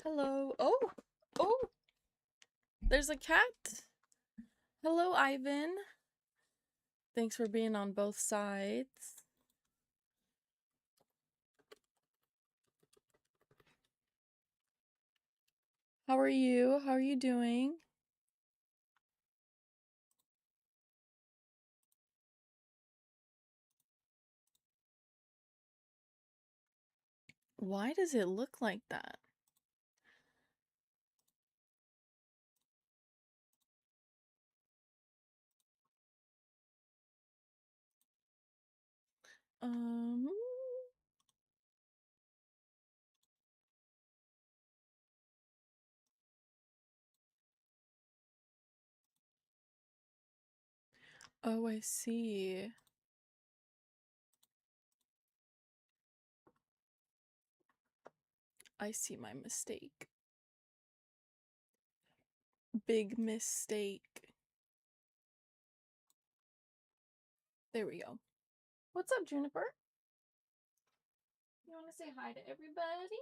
Hello. Oh, there's a cat. Hello, Ivan. Thanks for being on both sides. How are you? How are you doing? Why does it look like that? Um. Oh, I see. I see my mistake. Big mistake. There we go. What's up, Juniper? You want to say hi to everybody?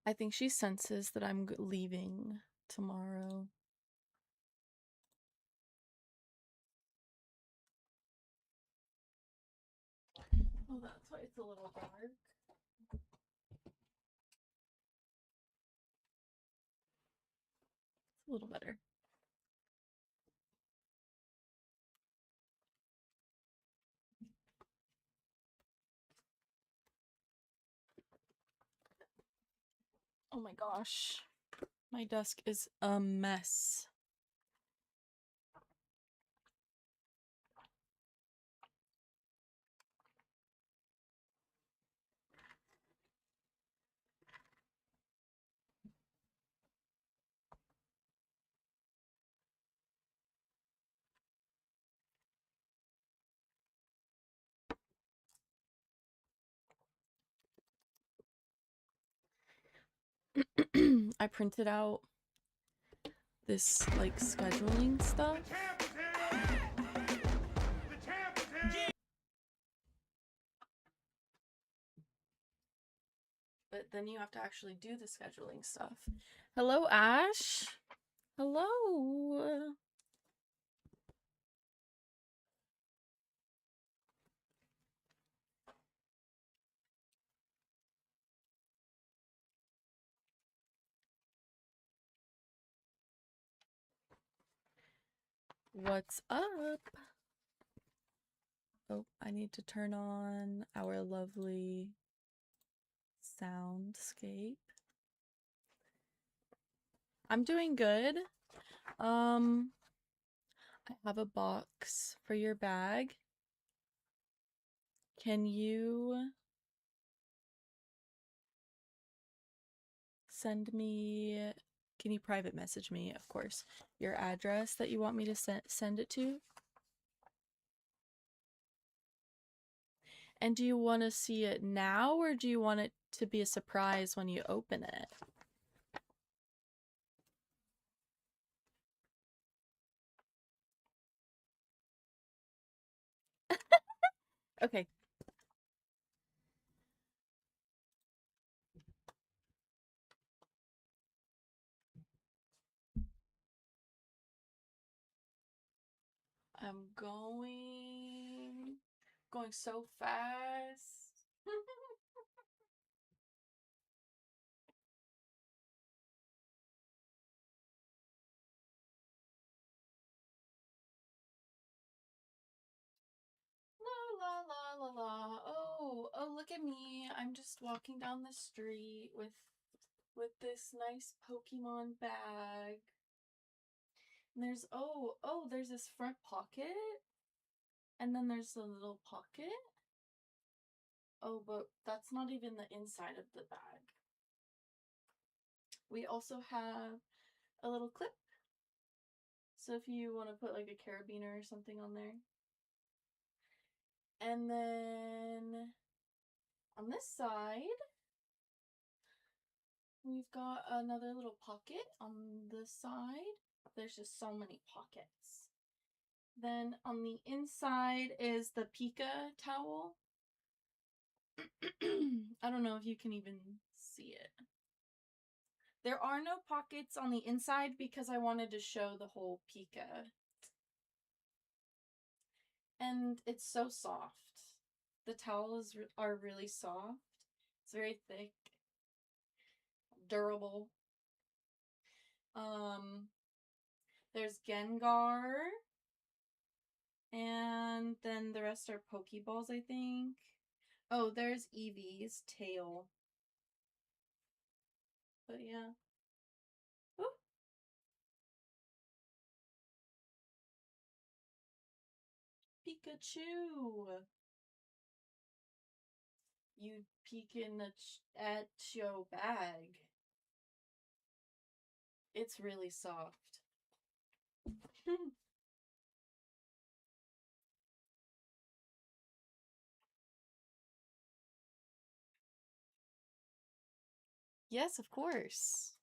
I think she senses that I'm leaving tomorrow. Oh, that's why it's a little dark. It's a little better. Oh my gosh. My desk is a mess. I printed out this like scheduling stuff. But then you have to actually do the scheduling stuff. Hello, Ash. Hello. What's up? Oh, I need to turn on our lovely soundscape. I'm doing good. I have a box for your bag. Can you can you private message me, of course, your address that you want me to send it to? And do you want to see it now, or do you want it to be a surprise when you open it? Okay. I'm going so fast. La la la la la. Oh, look at me. I'm just walking down the street with this nice Pokemon bag. And there's this front pocket. And then there's a little pocket. Oh, but that's not even the inside of the bag. We also have a little clip. So if you want to put like a carabiner or something on there. And then on this side, we've got another little pocket on the side. There's just so many pockets. Then on the inside is the Pika towel. I don't know if you can even see it. There are no pockets on the inside because I wanted to show the whole Pika. And it's so soft. The towels are really soft. It's very thick, durable. There's Gengar. And then the rest are Pokeballs, I think. Oh, there's Eevee's tail. But yeah. Ooh. Pikachu! You peeking at your bag. It's really soft. Yes, of course.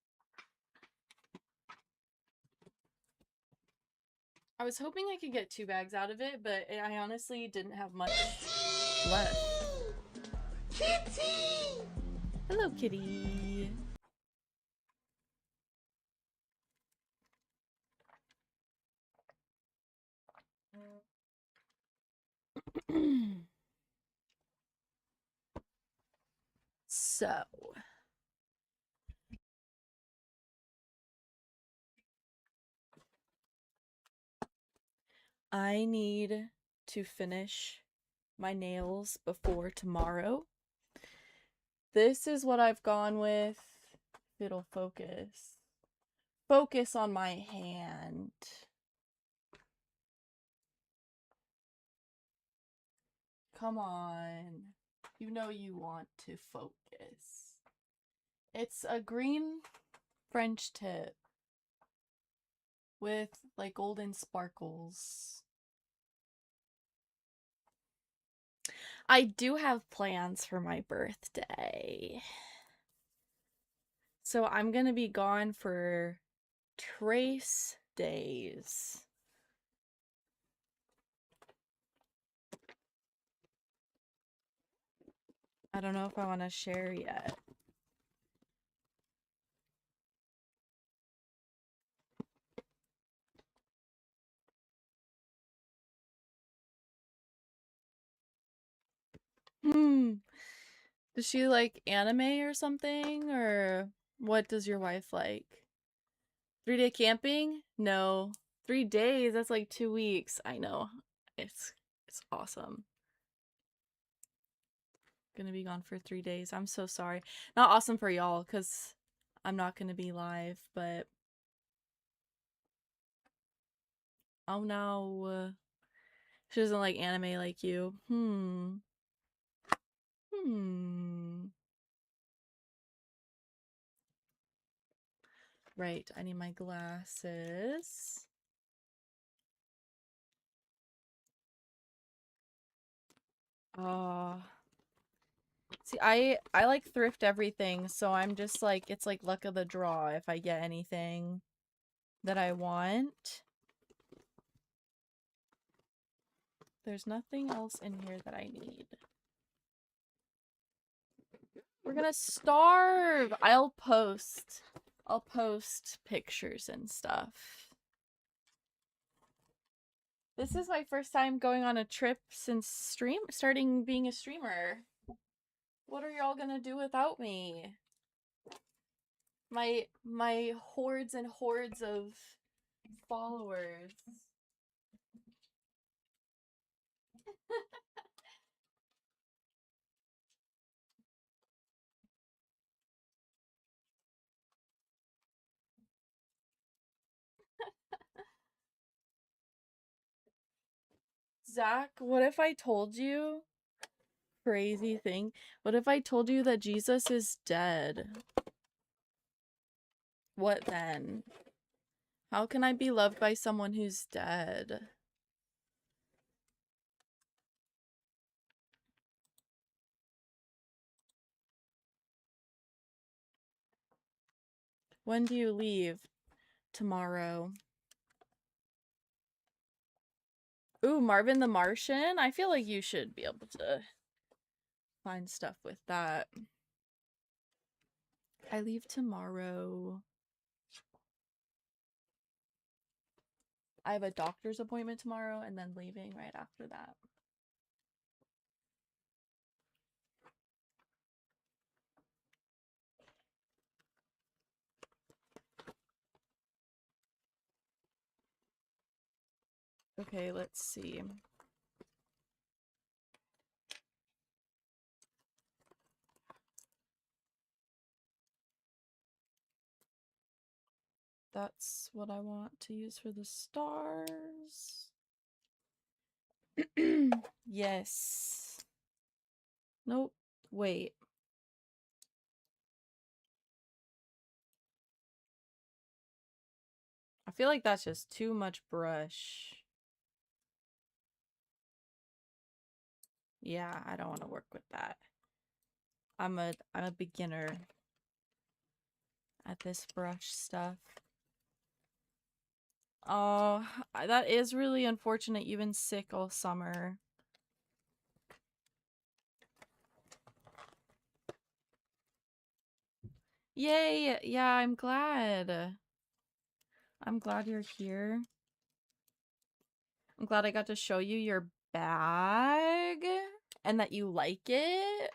I was hoping I could get 2 bags out of it, but I honestly didn't have much left. Kitty! Hello, kitty. So, I need to finish my nails before tomorrow. This is what I've gone with it'll focus. Focus on my hand. Come on. You know you want to focus. It's a green French tip with like golden sparkles. I do have plans for my birthday. So I'm gonna be gone for trace days. I don't know if I want to share yet. Does she like anime or something? Or what does your wife like? 3-day camping? No. 3 days, that's like 2 weeks. I know. It's awesome. Gonna be gone for 3 days. I'm so sorry. Not awesome for y'all, because I'm not gonna be live, but oh no. She doesn't like anime like you. Right, I need my glasses. Oh. See, I like thrift everything, so I'm just like, it's like luck of the draw if I get anything that I want. There's nothing else in here that I need. We're gonna starve! I'll post pictures and stuff. This is my first time going on a trip since starting being a streamer. What are y'all gonna do without me? My hordes and hordes of followers. Zach, what if I told you? Crazy thing. What if I told you that Jesus is dead? What then? How can I be loved by someone who's dead? When do you leave? Tomorrow. Ooh, Marvin the Martian? I feel like you should be able to find stuff with that. I leave tomorrow. I have a doctor's appointment tomorrow and then leaving right after that. Okay, let's see. That's what I want to use for the stars. Yes. Nope. Wait. I feel like that's just too much brush. Yeah, I don't want to work with that. I'm a beginner at this brush stuff. Oh, that is really unfortunate. You've been sick all summer. Yay! Yeah, I'm glad. I'm glad you're here. I'm glad I got to show you your bag and that you like it.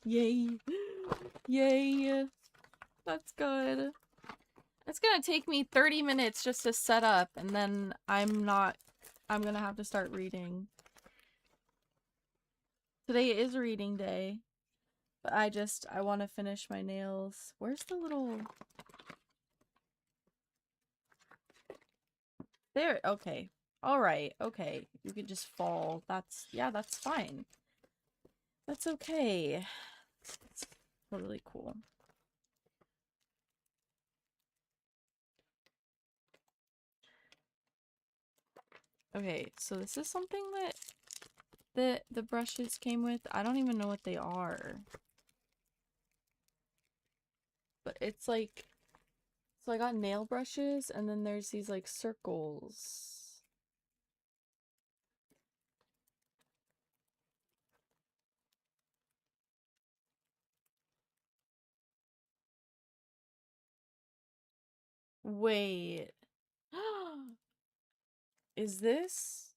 Yay. Yay. That's good. It's gonna take me 30 minutes just to set up, and then I'm gonna have to start reading. Today is reading day, but I want to finish my nails. Where's the little... There, okay. Alright, okay. You could just fall. Yeah, that's fine. That's okay. It's totally cool. Okay, so this is something that the brushes came with. I don't even know what they are. But it's like... So I got nail brushes, and then there's these like circles. Wait. Is this?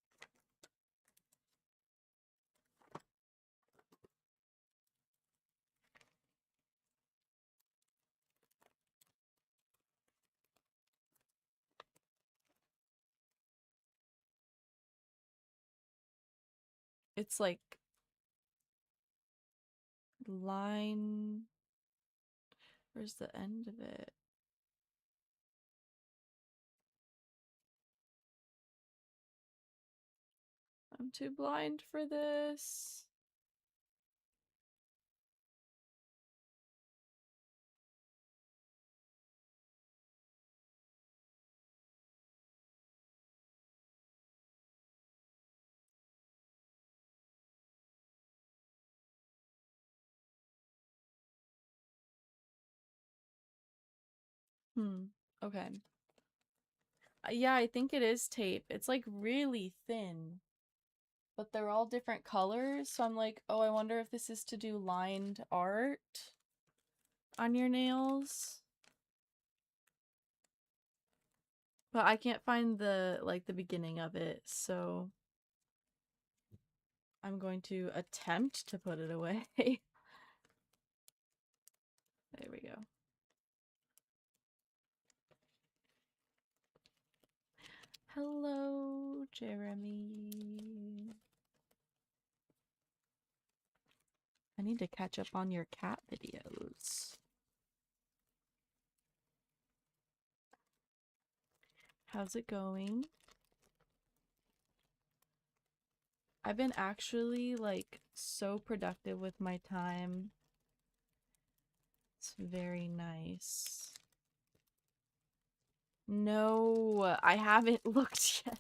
It's like line. Where's the end of it? I'm too blind for this. Okay. Yeah, I think it is tape. It's like really thin. But they're all different colors, so I'm like, oh, I wonder if this is to do lined art on your nails. But I can't find the beginning of it, so I'm going to attempt to put it away. There we go. Hello, Jeremy. I need to catch up on your cat videos. How's it going? I've been actually like so productive with my time. It's very nice. No, I haven't looked yet.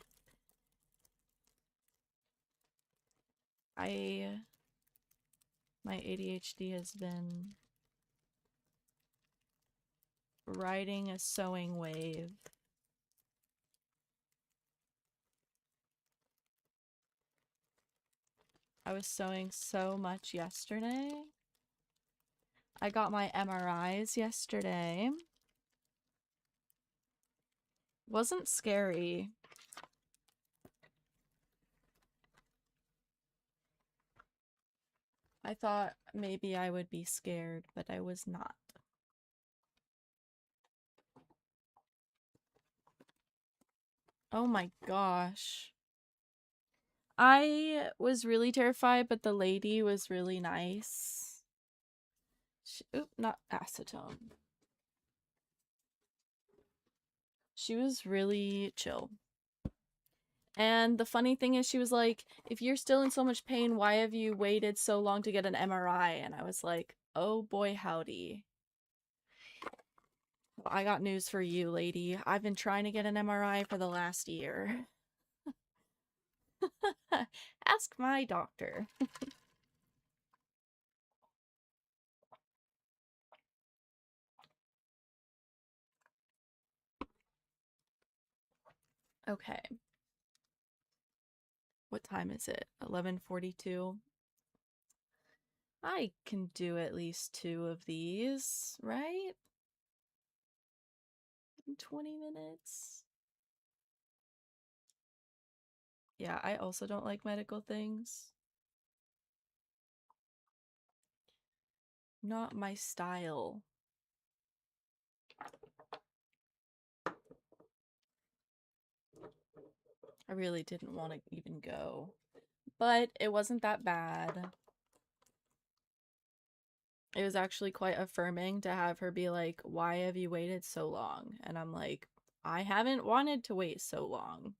My ADHD has been riding a sewing wave. I was sewing so much yesterday. I got my MRIs yesterday. Wasn't scary. I thought maybe I would be scared, but I was not. Oh my gosh. I was really terrified, but the lady was really nice. Oop, not acetone. She was really chill. And the funny thing is, she was like, if you're still in so much pain, why have you waited so long to get an MRI? And I was like, oh boy, howdy. Well, I got news for you, lady. I've been trying to get an MRI for the last year. Ask my doctor. Okay. What time is it? 11:42. I can do at least 2 of these, right? In 20 minutes. Yeah, I also don't like medical things. Not my style. I really didn't want to even go. But it wasn't that bad. It was actually quite affirming to have her be like, "Why have you waited so long?" And I'm like, I haven't wanted to wait so long.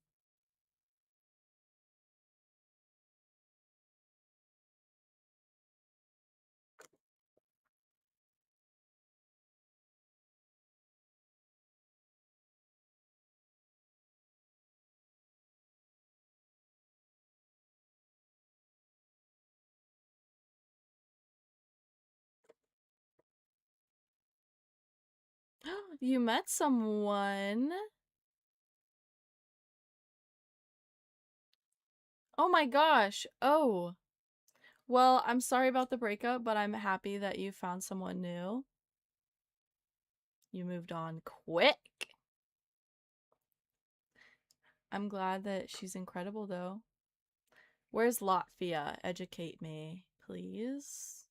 You met someone. Oh my gosh. Oh. Well, I'm sorry about the breakup, but I'm happy that you found someone new. You moved on quick. I'm glad that she's incredible, though. Where's Latvia? Educate me, please.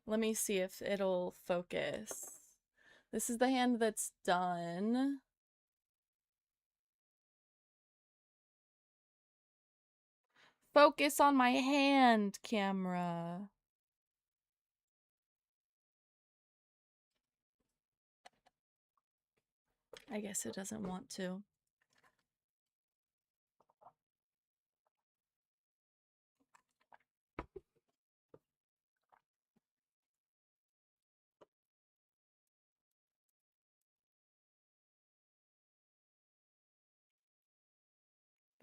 Let me see if it'll focus. This is the hand that's done. Focus on my hand, camera. I guess it doesn't want to.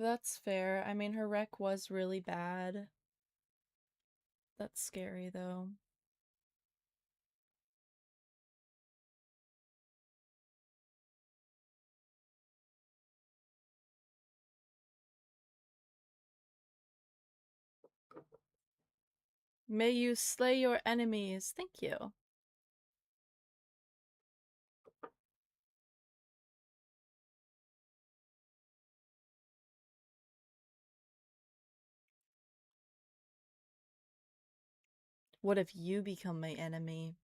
That's fair. I mean, her wreck was really bad. That's scary, though. May you slay your enemies. Thank you. What if you become my enemy?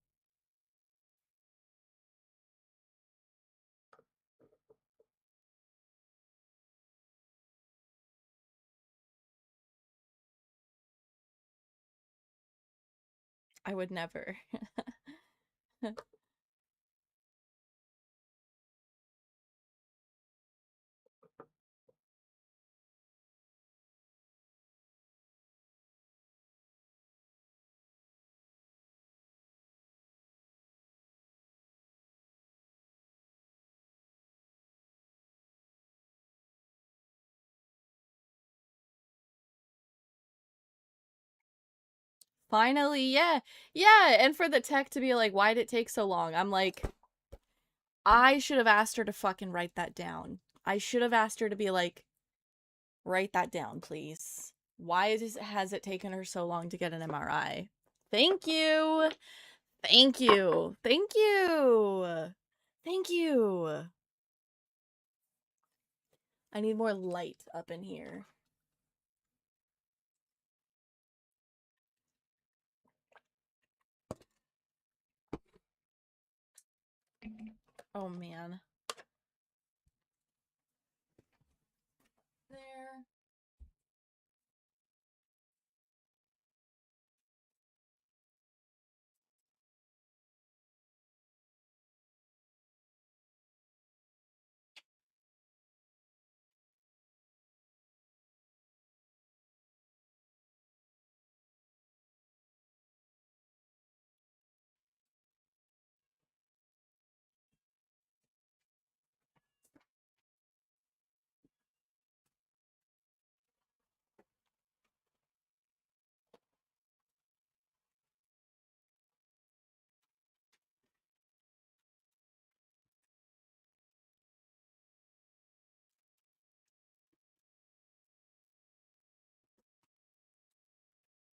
I would never. Finally, yeah. Yeah, and for the tech to be like, why did it take so long? I'm like, I should have asked her to fucking write that down. I should have asked her to be like, write that down, please. Why has it taken her so long to get an MRI? Thank you. Thank you. Thank you. Thank you. I need more light up in here. Oh man. There.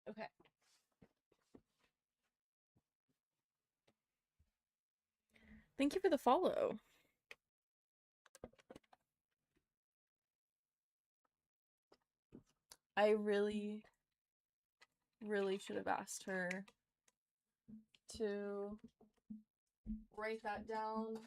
Okay. Thank you for the follow. I really really should have asked her to write that down.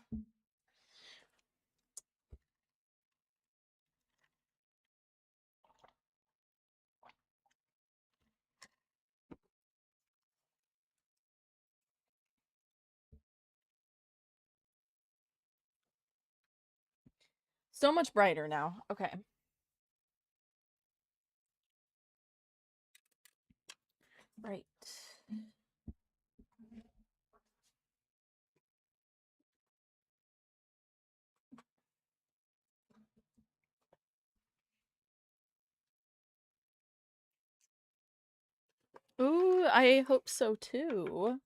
So much brighter now. Okay. Right. Ooh, I hope so too.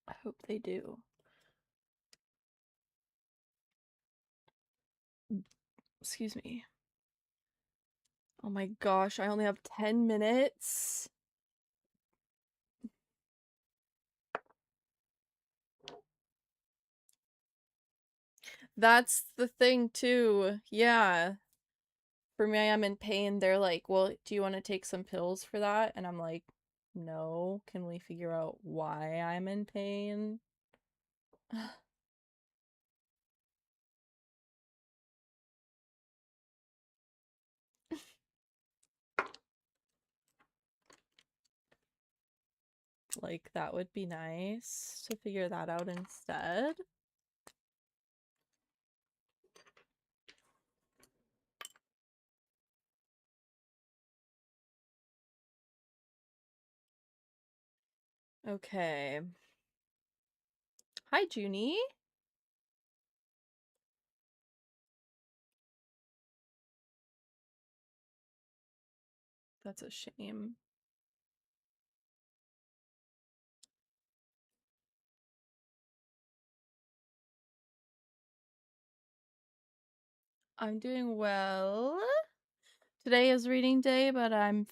I hope they do. Excuse me. Oh my gosh, I only have 10 minutes. That's the thing too. Yeah. For me, I'm in pain. They're like, well, do you want to take some pills for that? And I'm like, no. Can we figure out why I'm in pain? Like, that would be nice to figure that out instead. Okay. Hi, Junie. That's a shame. I'm doing well. Today is reading day, but I'm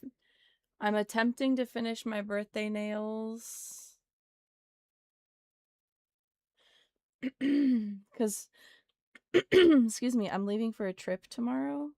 attempting to finish my birthday nails. Cuz excuse me, I'm leaving for a trip tomorrow.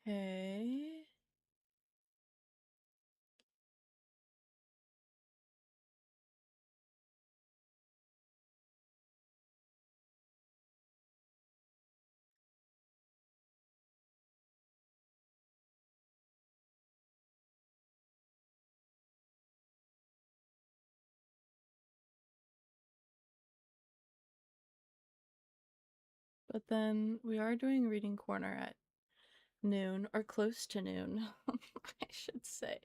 Okay. But then we are doing reading corner at noon, or close to noon, I should say.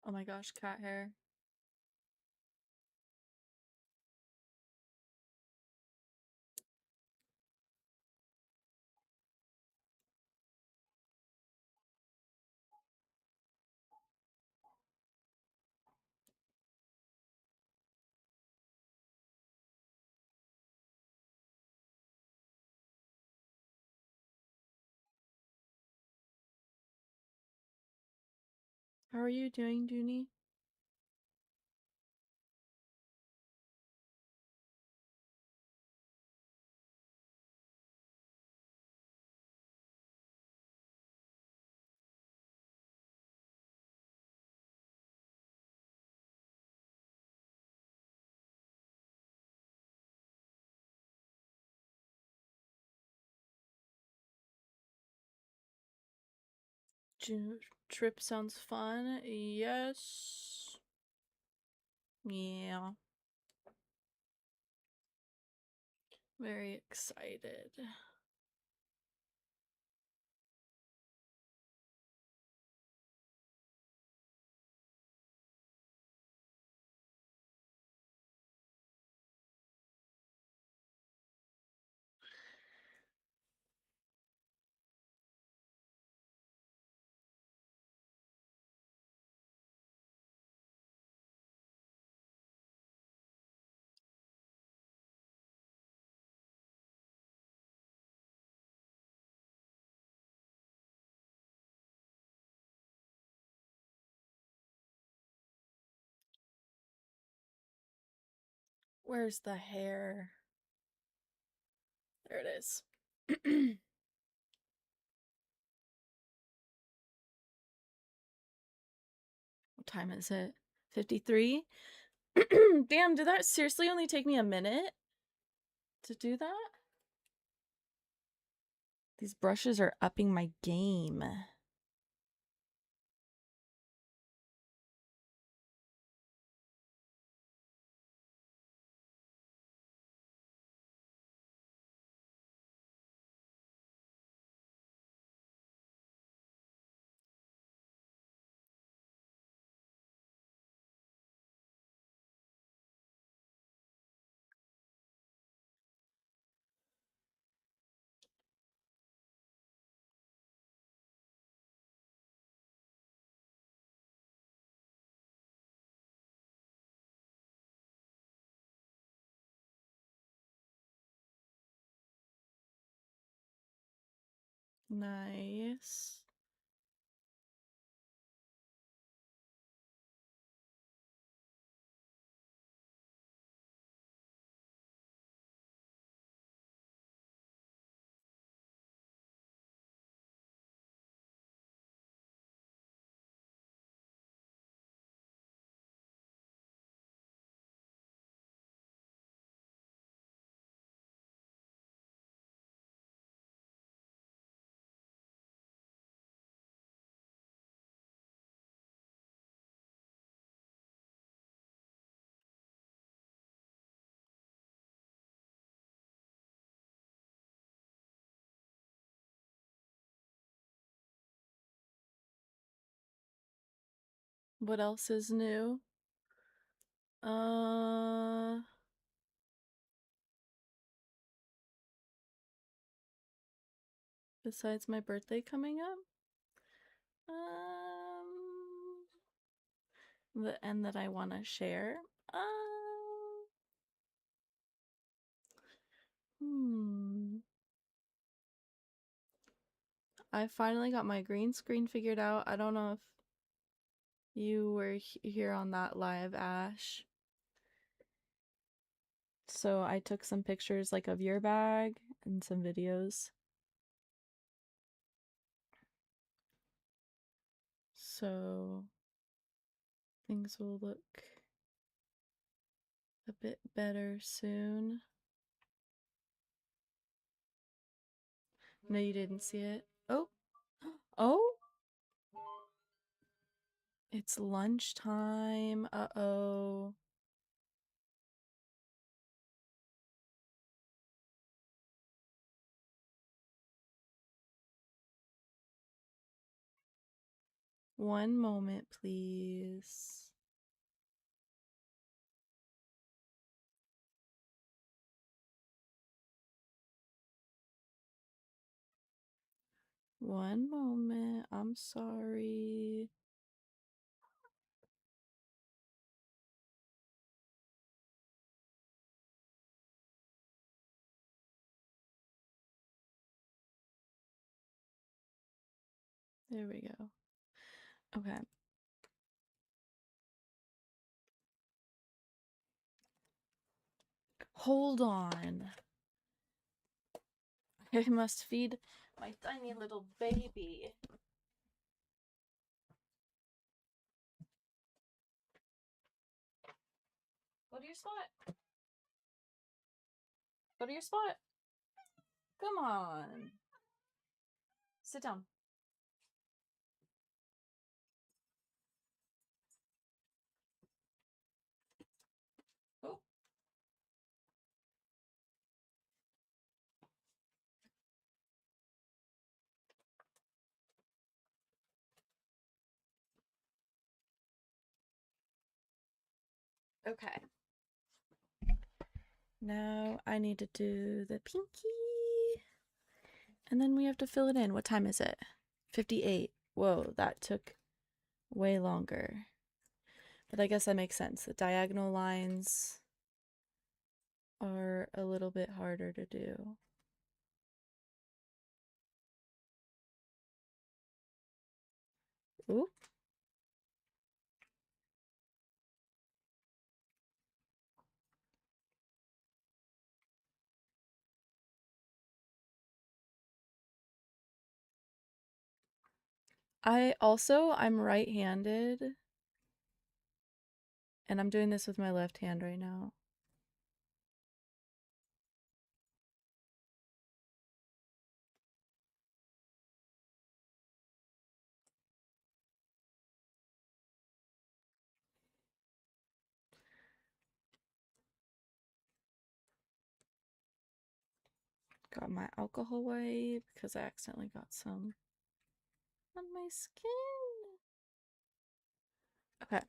Oh my gosh, cat hair. How are you doing, Junie? Trip sounds fun. Yes. Yeah. Very excited. Where's the hair? There it is. What time is it? 53? Damn, did that seriously only take me a minute to do that? These brushes are upping my game. Nice. What else is new? Besides my birthday coming up? And that I want to share. I finally got my green screen figured out. I don't know if you were here on that live, Ash. So I took some pictures like of your bag and some videos. So things will look a bit better soon. No, you didn't see it. Oh, oh, it's lunchtime. Uh-oh. One moment, please. One moment. I'm sorry. There we go. Okay. Hold on. I must feed my tiny little baby. Go to your spot. Go to your spot. Come on. Sit down. Oh. Okay. Now I need to do the pinky. And then we have to fill it in. What time is it? 58. Whoa, that took way longer. But I guess that makes sense. The diagonal lines are a little bit harder to do. Ooh. I'm right-handed, and I'm doing this with my left hand right now. Got my alcohol wipe because I accidentally got some on my skin. Okay.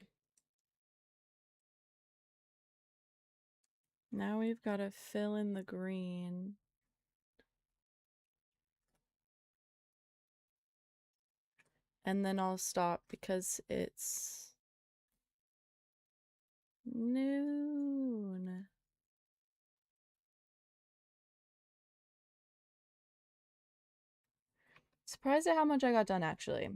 Now we've got to fill in the green. And then I'll stop because it's noon. Surprised at how much I got done, actually.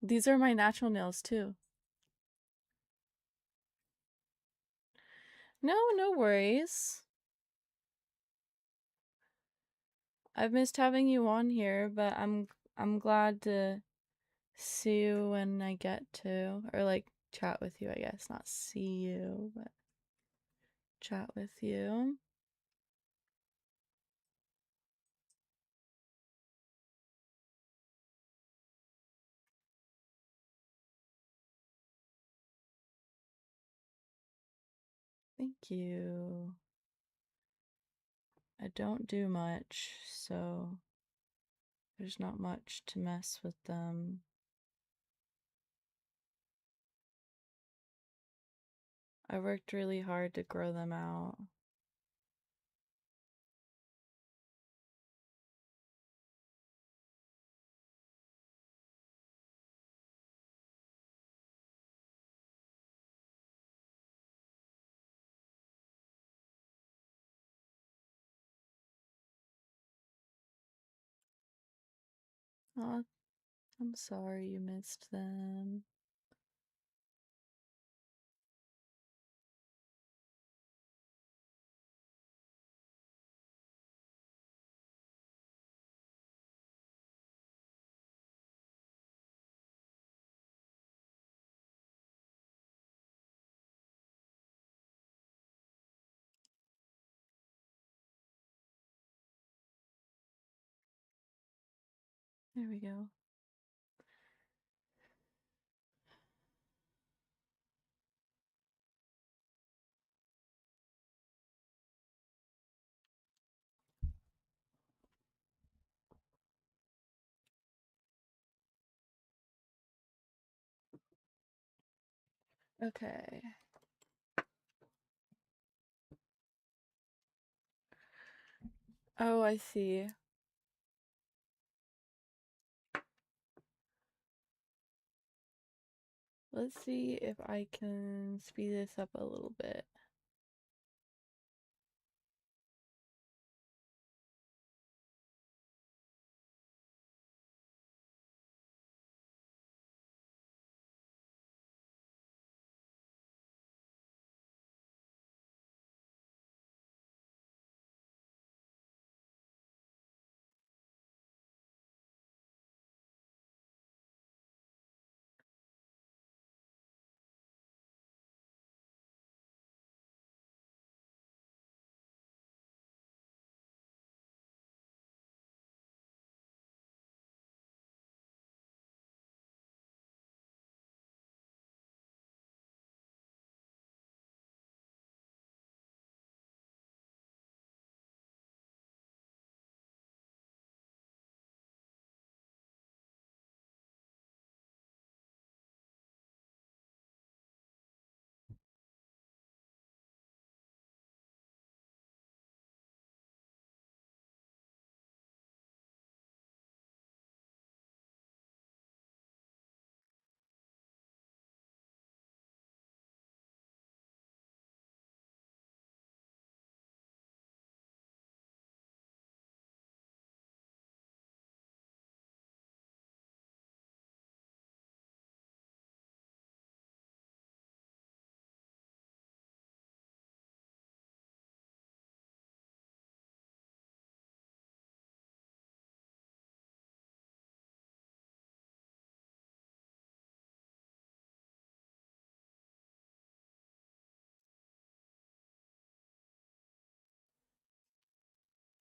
These are my natural nails, too. No worries. I've missed having you on here, but I'm glad to see you when I get to, or like chat with you, I guess. Not see you, but chat with you. Thank you. I don't do much, so there's not much to mess with them. I worked really hard to grow them out. Oh, I'm sorry you missed them. There we go. Okay. Oh, I see. Let's see if I can speed this up a little bit.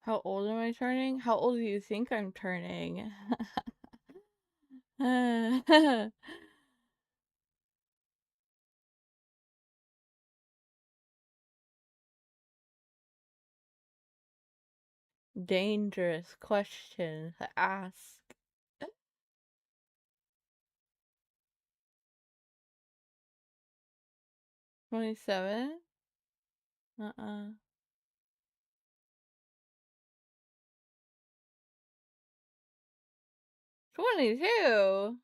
How old am I turning? How old do you think I'm turning? Dangerous question to ask. 27? 22?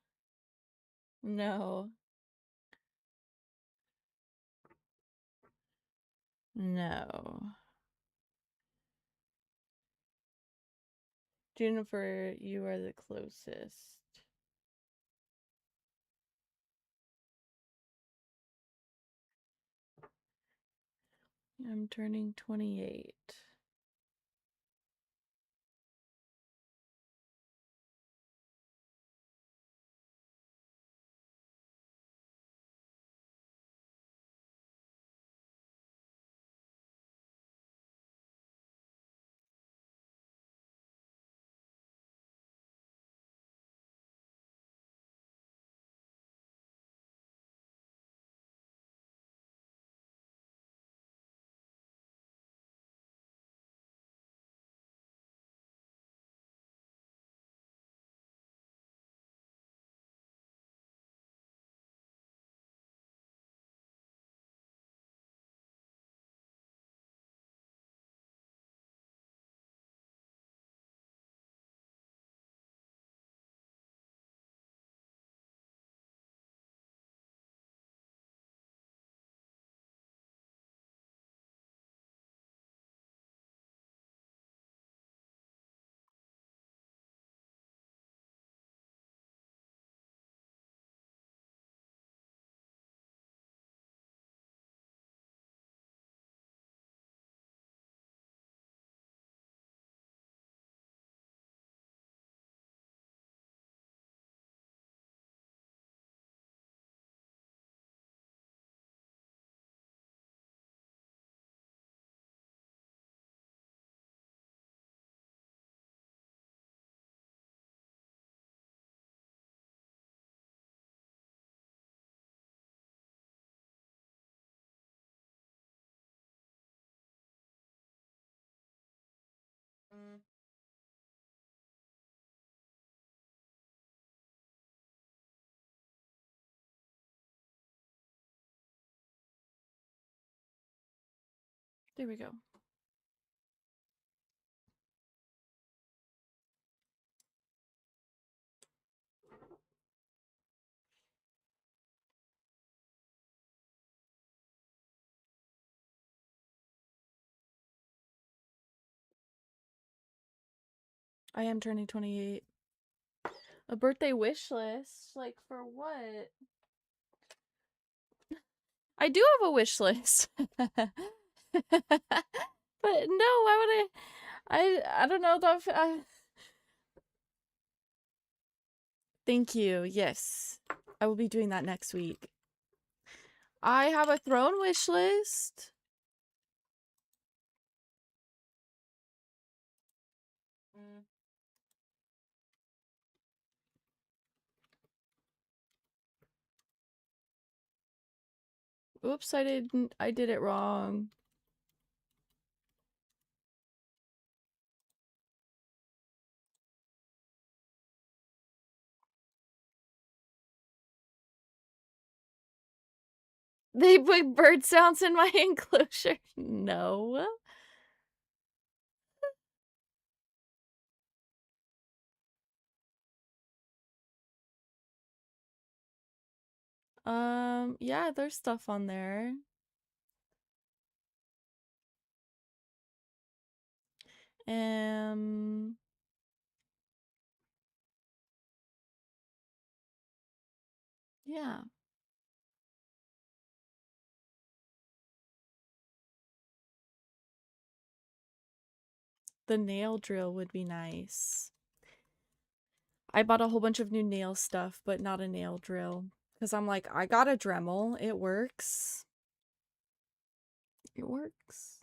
No. No. Jennifer, you are the closest. I'm turning 28. There we go. I am turning 28. A birthday wish list? Like, for what? I do have a wish list. But no, why would I don't know if Thank you. Yes. I will be doing that next week. I have a throne wish list. Oops, I did it wrong. They put bird sounds in my enclosure. No. Yeah, there's stuff on there. Yeah. The nail drill would be nice. I bought a whole bunch of new nail stuff, but not a nail drill. Because I'm like, I got a Dremel. It works. It works.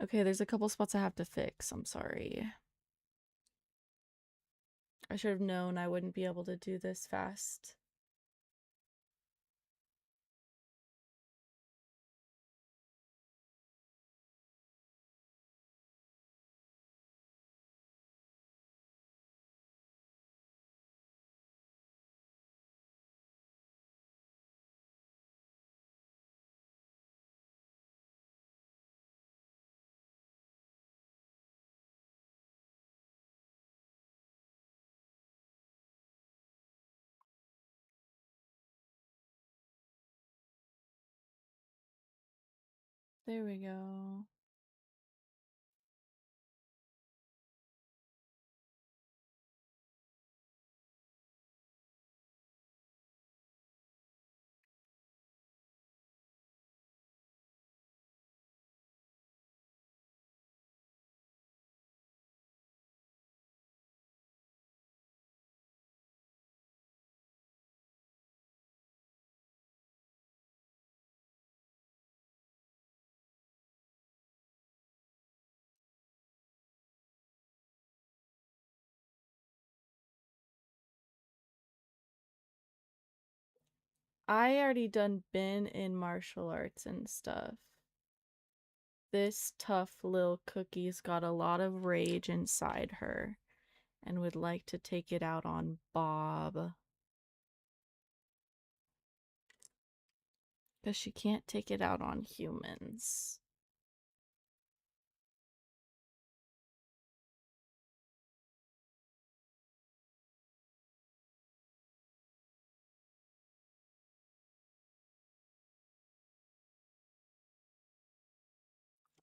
Okay, there's a couple spots I have to fix. I'm sorry. I should have known I wouldn't be able to do this fast. There we go. I already been in martial arts and stuff. This tough little cookie's got a lot of rage inside her and would like to take it out on Bob. Because she can't take it out on humans.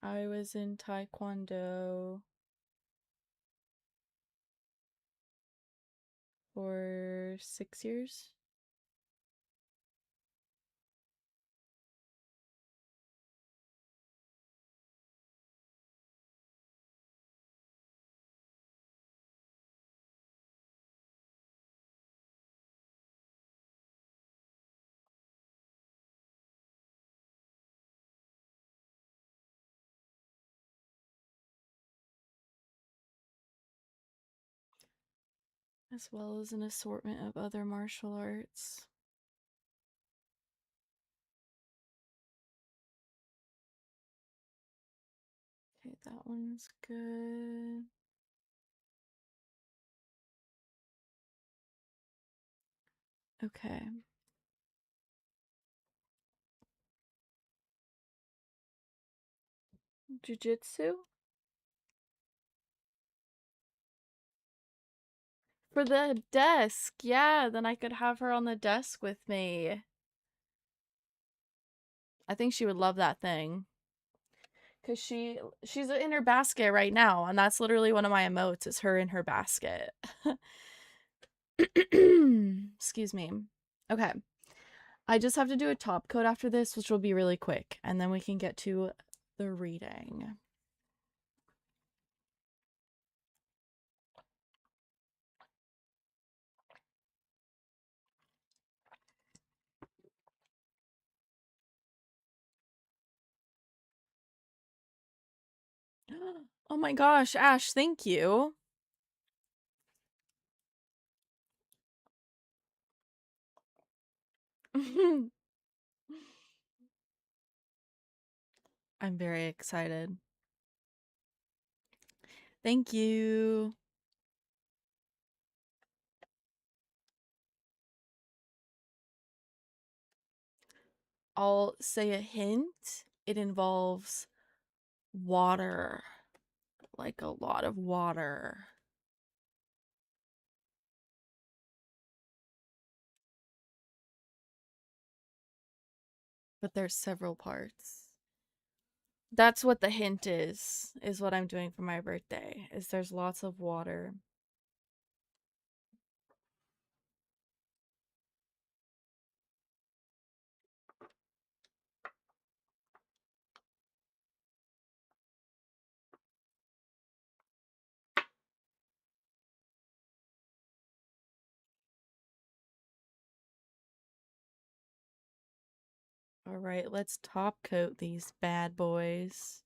I was in Taekwondo for 6 years. As well as an assortment of other martial arts. Okay, that one's good. Okay. Jiu-jitsu? For the desk. Yeah, then I could have her on the desk with me. I think she would love that thing. Cause she's in her basket right now, and that's literally one of my emotes is her in her basket. Excuse me. Okay. I just have to do a top coat after this, which will be really quick, and then we can get to the reading. Oh my gosh, Ash, thank you. I'm very excited. Thank you. I'll say a hint. It involves water, like a lot of water. But there's several parts. That's what the hint is what I'm doing for my birthday, is there's lots of water. All right, let's top coat these bad boys.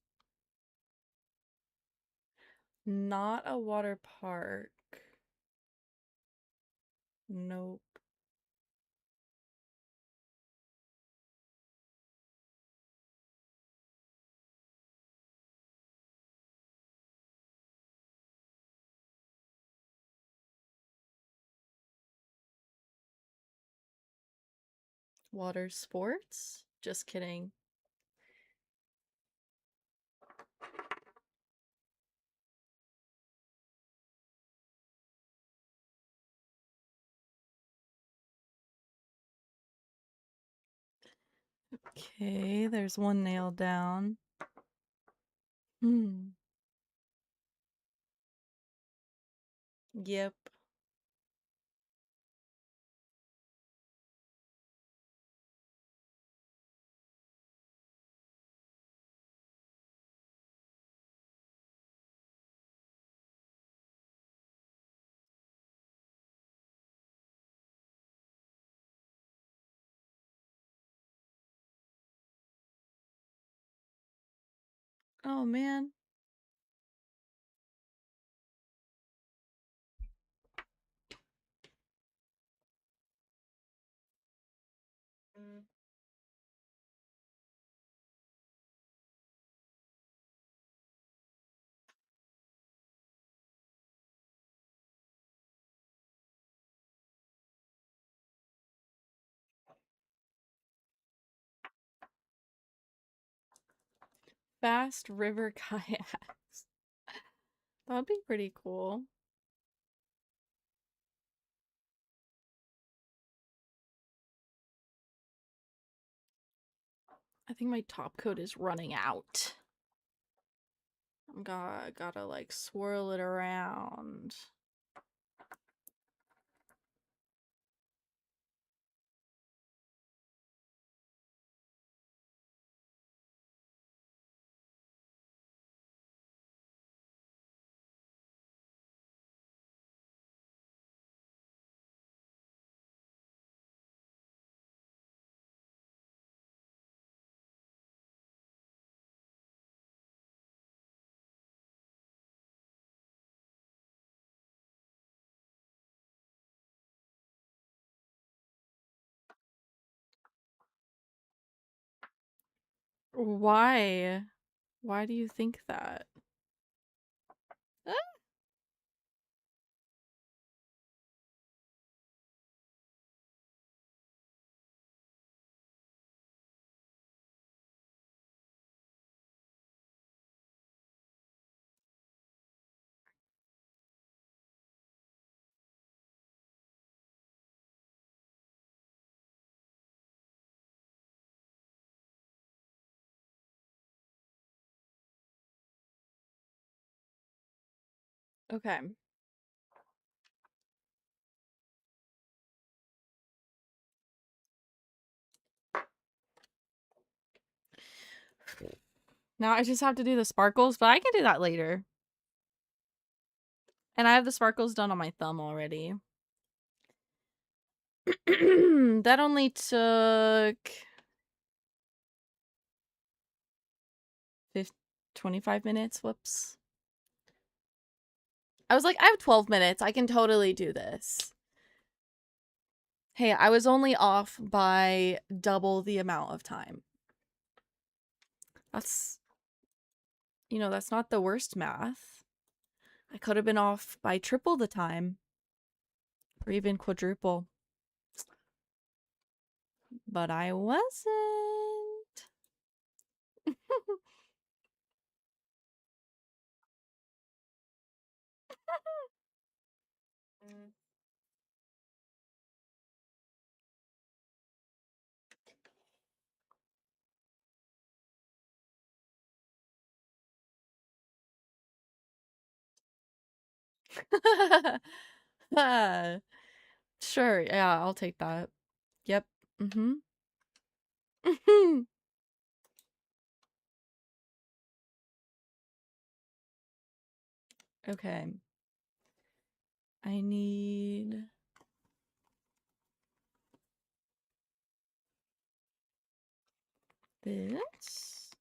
Not a water park. Nope. Water sports? Just kidding. Okay, there's one nailed down. Yep. Oh man. Fast river kayaks. That'd be pretty cool. I think my top coat is running out. I'm gotta like swirl it around. Why? Why do you think that? Ah! Okay. Now I just have to do the sparkles, but I can do that later. And I have the sparkles done on my thumb already. That only took 25 minutes. Whoops. I was like, I have 12 minutes. I can totally do this. Hey, I was only off by double the amount of time. That's, that's not the worst math. I could have been off by triple the time. Or even quadruple. But I wasn't. Sure, yeah, I'll take that. Yep. Mm-hmm. Okay. I need this.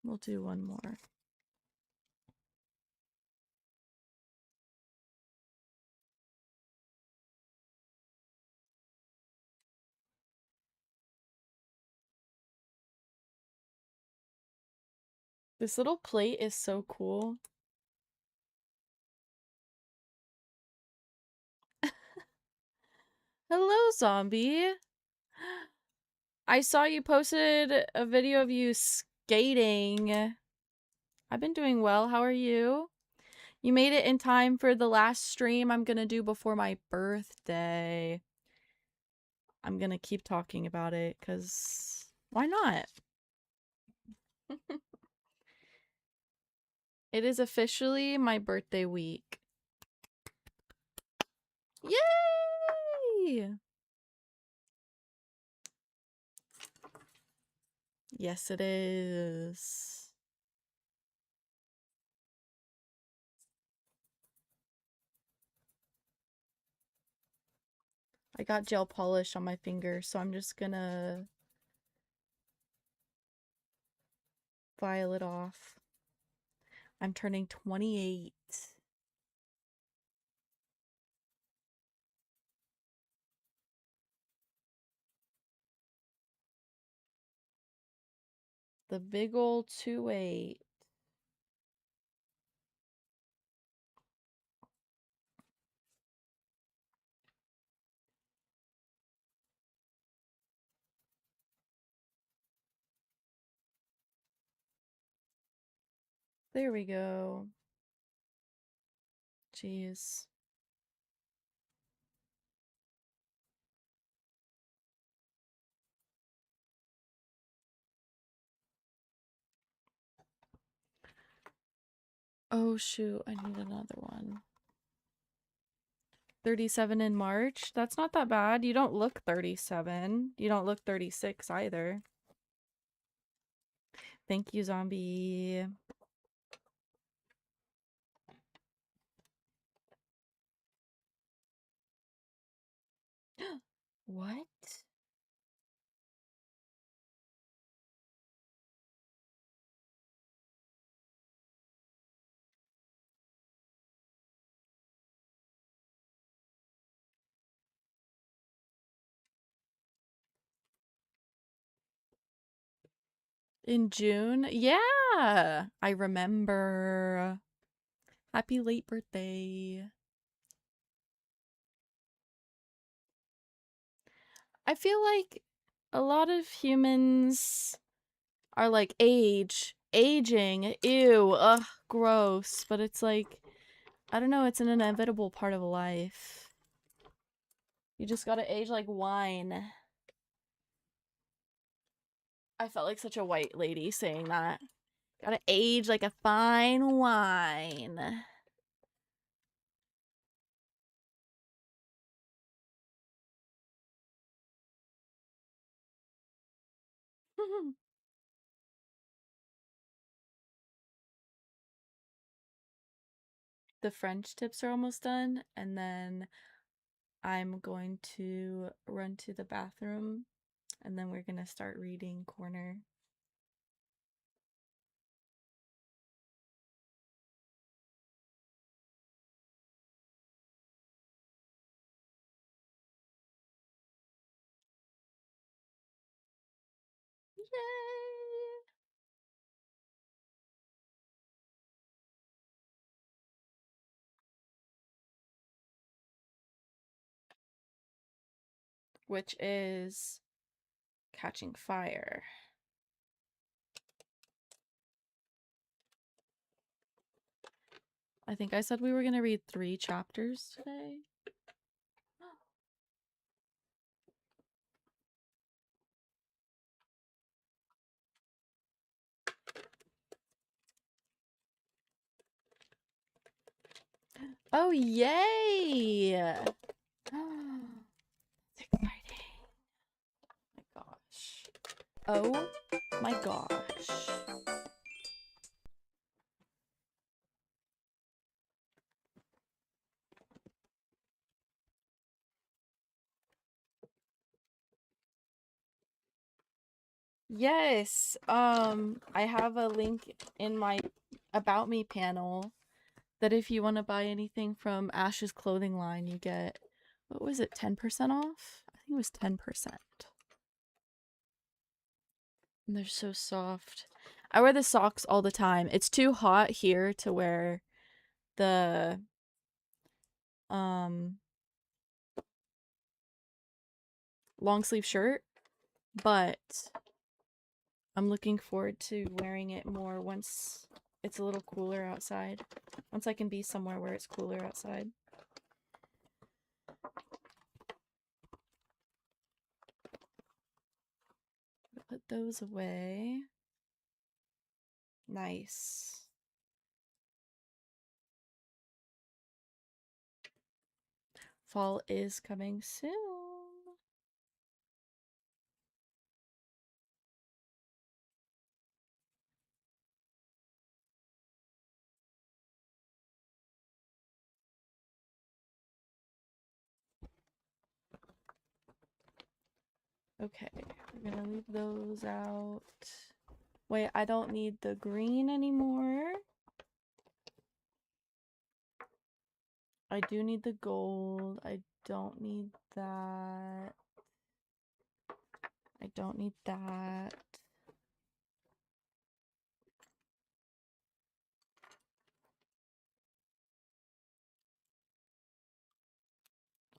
We'll do one more. This little plate is so cool. Hello, zombie. I saw you posted a video of you skating. I've been doing well. How are you? You made it in time for the last stream I'm gonna do before my birthday. I'm gonna keep talking about it, because why not? It is officially my birthday week. Yay! Yes, it is. I got gel polish on my finger, so I'm just gonna file it off. I'm turning 28. The big old 28. There we go. Jeez. Oh shoot, I need another one. 37 in March? That's not that bad. You don't look 37. You don't look 36 either. Thank you, zombie. What? In June? Yeah! I remember. Happy late birthday. I feel like a lot of humans are like aging, ew, ugh, gross. But it's like, I don't know, it's an inevitable part of life. You just gotta age like wine. I felt like such a white lady saying that. Gotta age like a fine wine. The French tips are almost done, and then I'm going to run to the bathroom, and then we're gonna start reading corner. Yay! Which is Catching Fire. I think I said we were gonna read 3 chapters today. Oh, yay! It's exciting. Oh my gosh. Oh my gosh. Yes. I have a link in my About Me panel that if you want to buy anything from Ash's clothing line, you get, what was it, 10% off? I think it was 10%. And they're so soft. I wear the socks all the time. It's too hot here to wear the long sleeve shirt, but I'm looking forward to wearing it more once it's a little cooler outside. Once I can be somewhere where it's cooler outside. Put those away. Nice. Fall is coming soon. Okay, we're gonna leave those out. Wait, I don't need the green anymore. I do need the gold. I don't need that. I don't need that.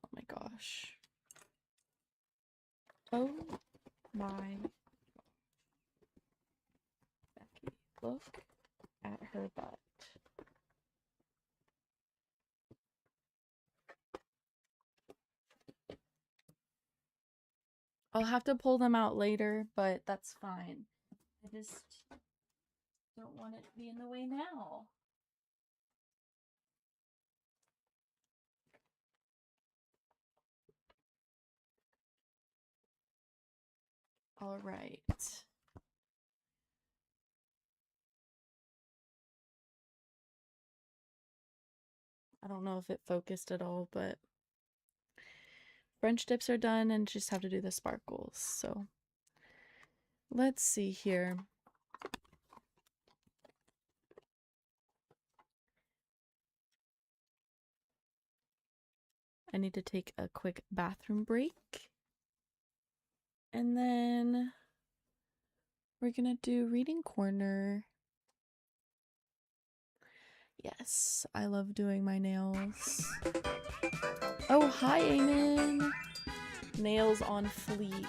Oh my gosh. Oh my. Becky, look at her butt. I'll have to pull them out later, but that's fine. I just don't want it to be in the way now. All right. I don't know if it focused at all, but French dips are done and just have to do the sparkles. So let's see here. I need to take a quick bathroom break. And then we're gonna do reading corner. Yes, I love doing my nails. Oh, hi, Eamon. Nails on fleek.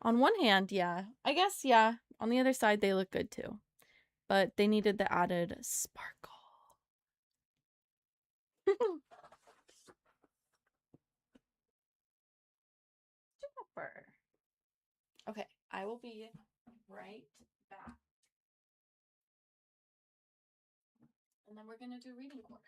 On one hand, yeah. I guess, yeah. On the other side, they look good too. But they needed the added sparkle. Super. Okay, I will be right back. And then we're gonna do reading corner.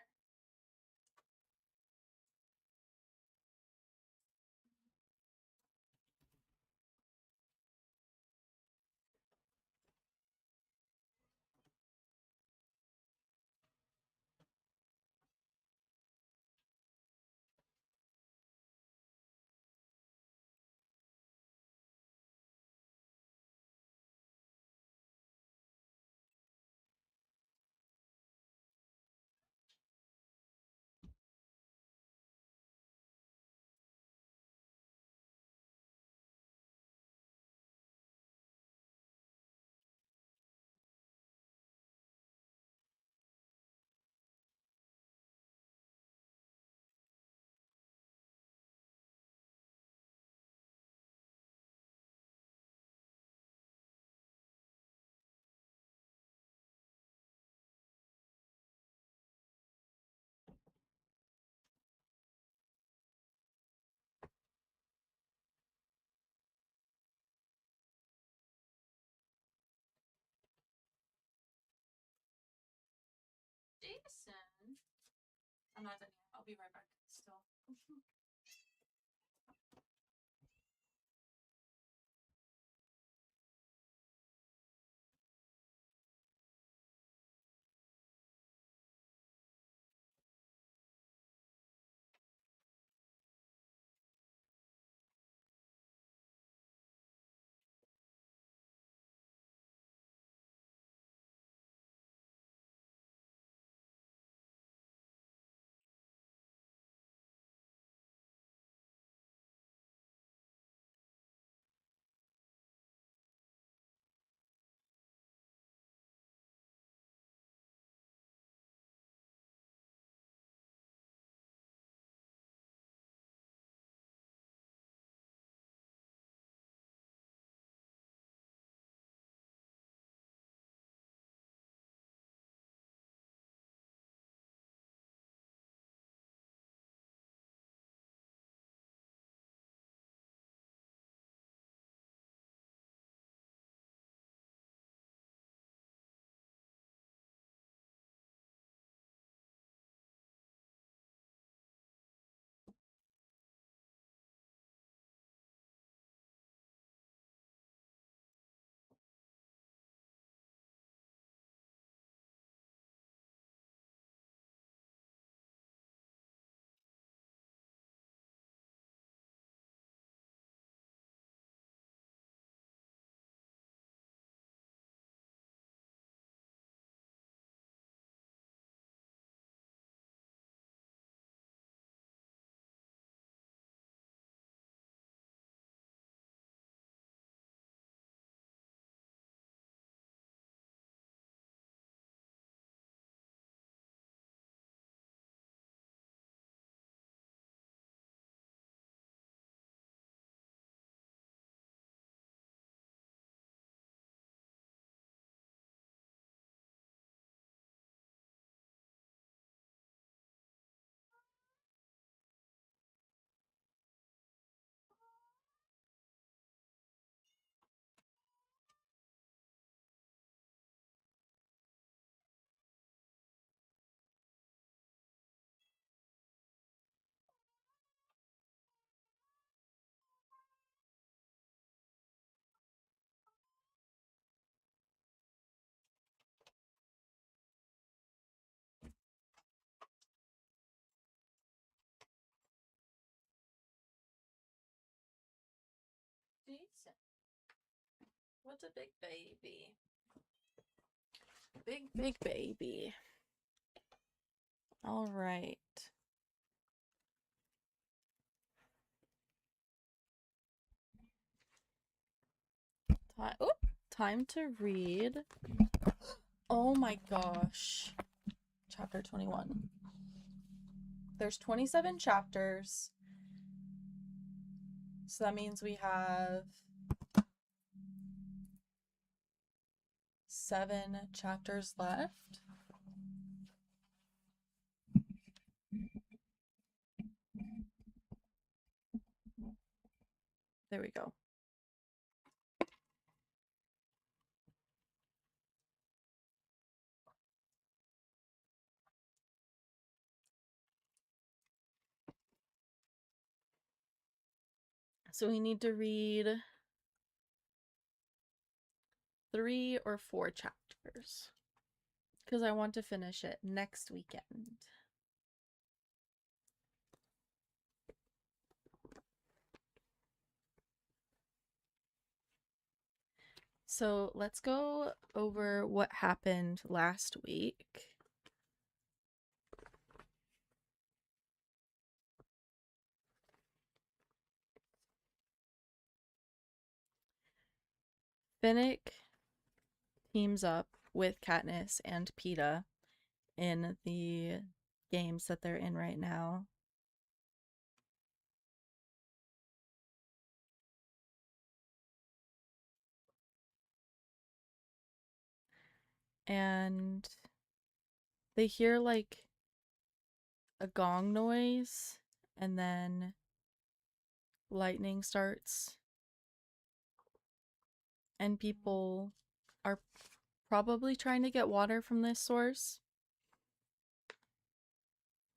Jason. I'm not done yet. I'll be right back. Still. such a big baby. Big baby. All right. Time to read. Oh my gosh. Chapter 21. There's 27 chapters. So that means we have 7 chapters left. There we go. So we need to read 3 or 4 chapters because I want to finish it next weekend. So let's go over what happened last week. Finnick teams up with Katniss and Peeta in the games that they're in right now. And they hear like a gong noise and then lightning starts. And people are probably trying to get water from this source.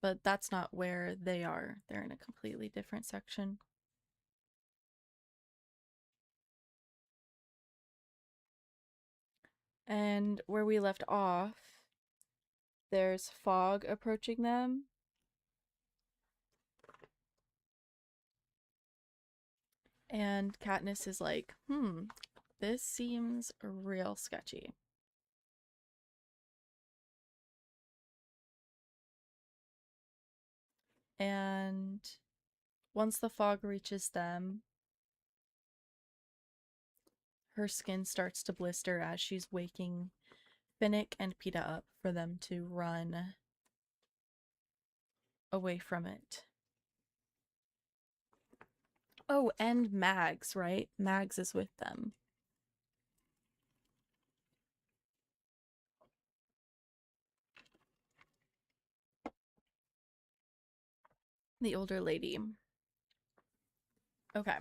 But that's not where they are. They're in a completely different section. And where we left off, there's fog approaching them. And Katniss is like, this seems real sketchy. And once the fog reaches them, her skin starts to blister as she's waking Finnick and Peeta up for them to run away from it. Oh, and Mags, right? Mags is with them. The older lady. Okay.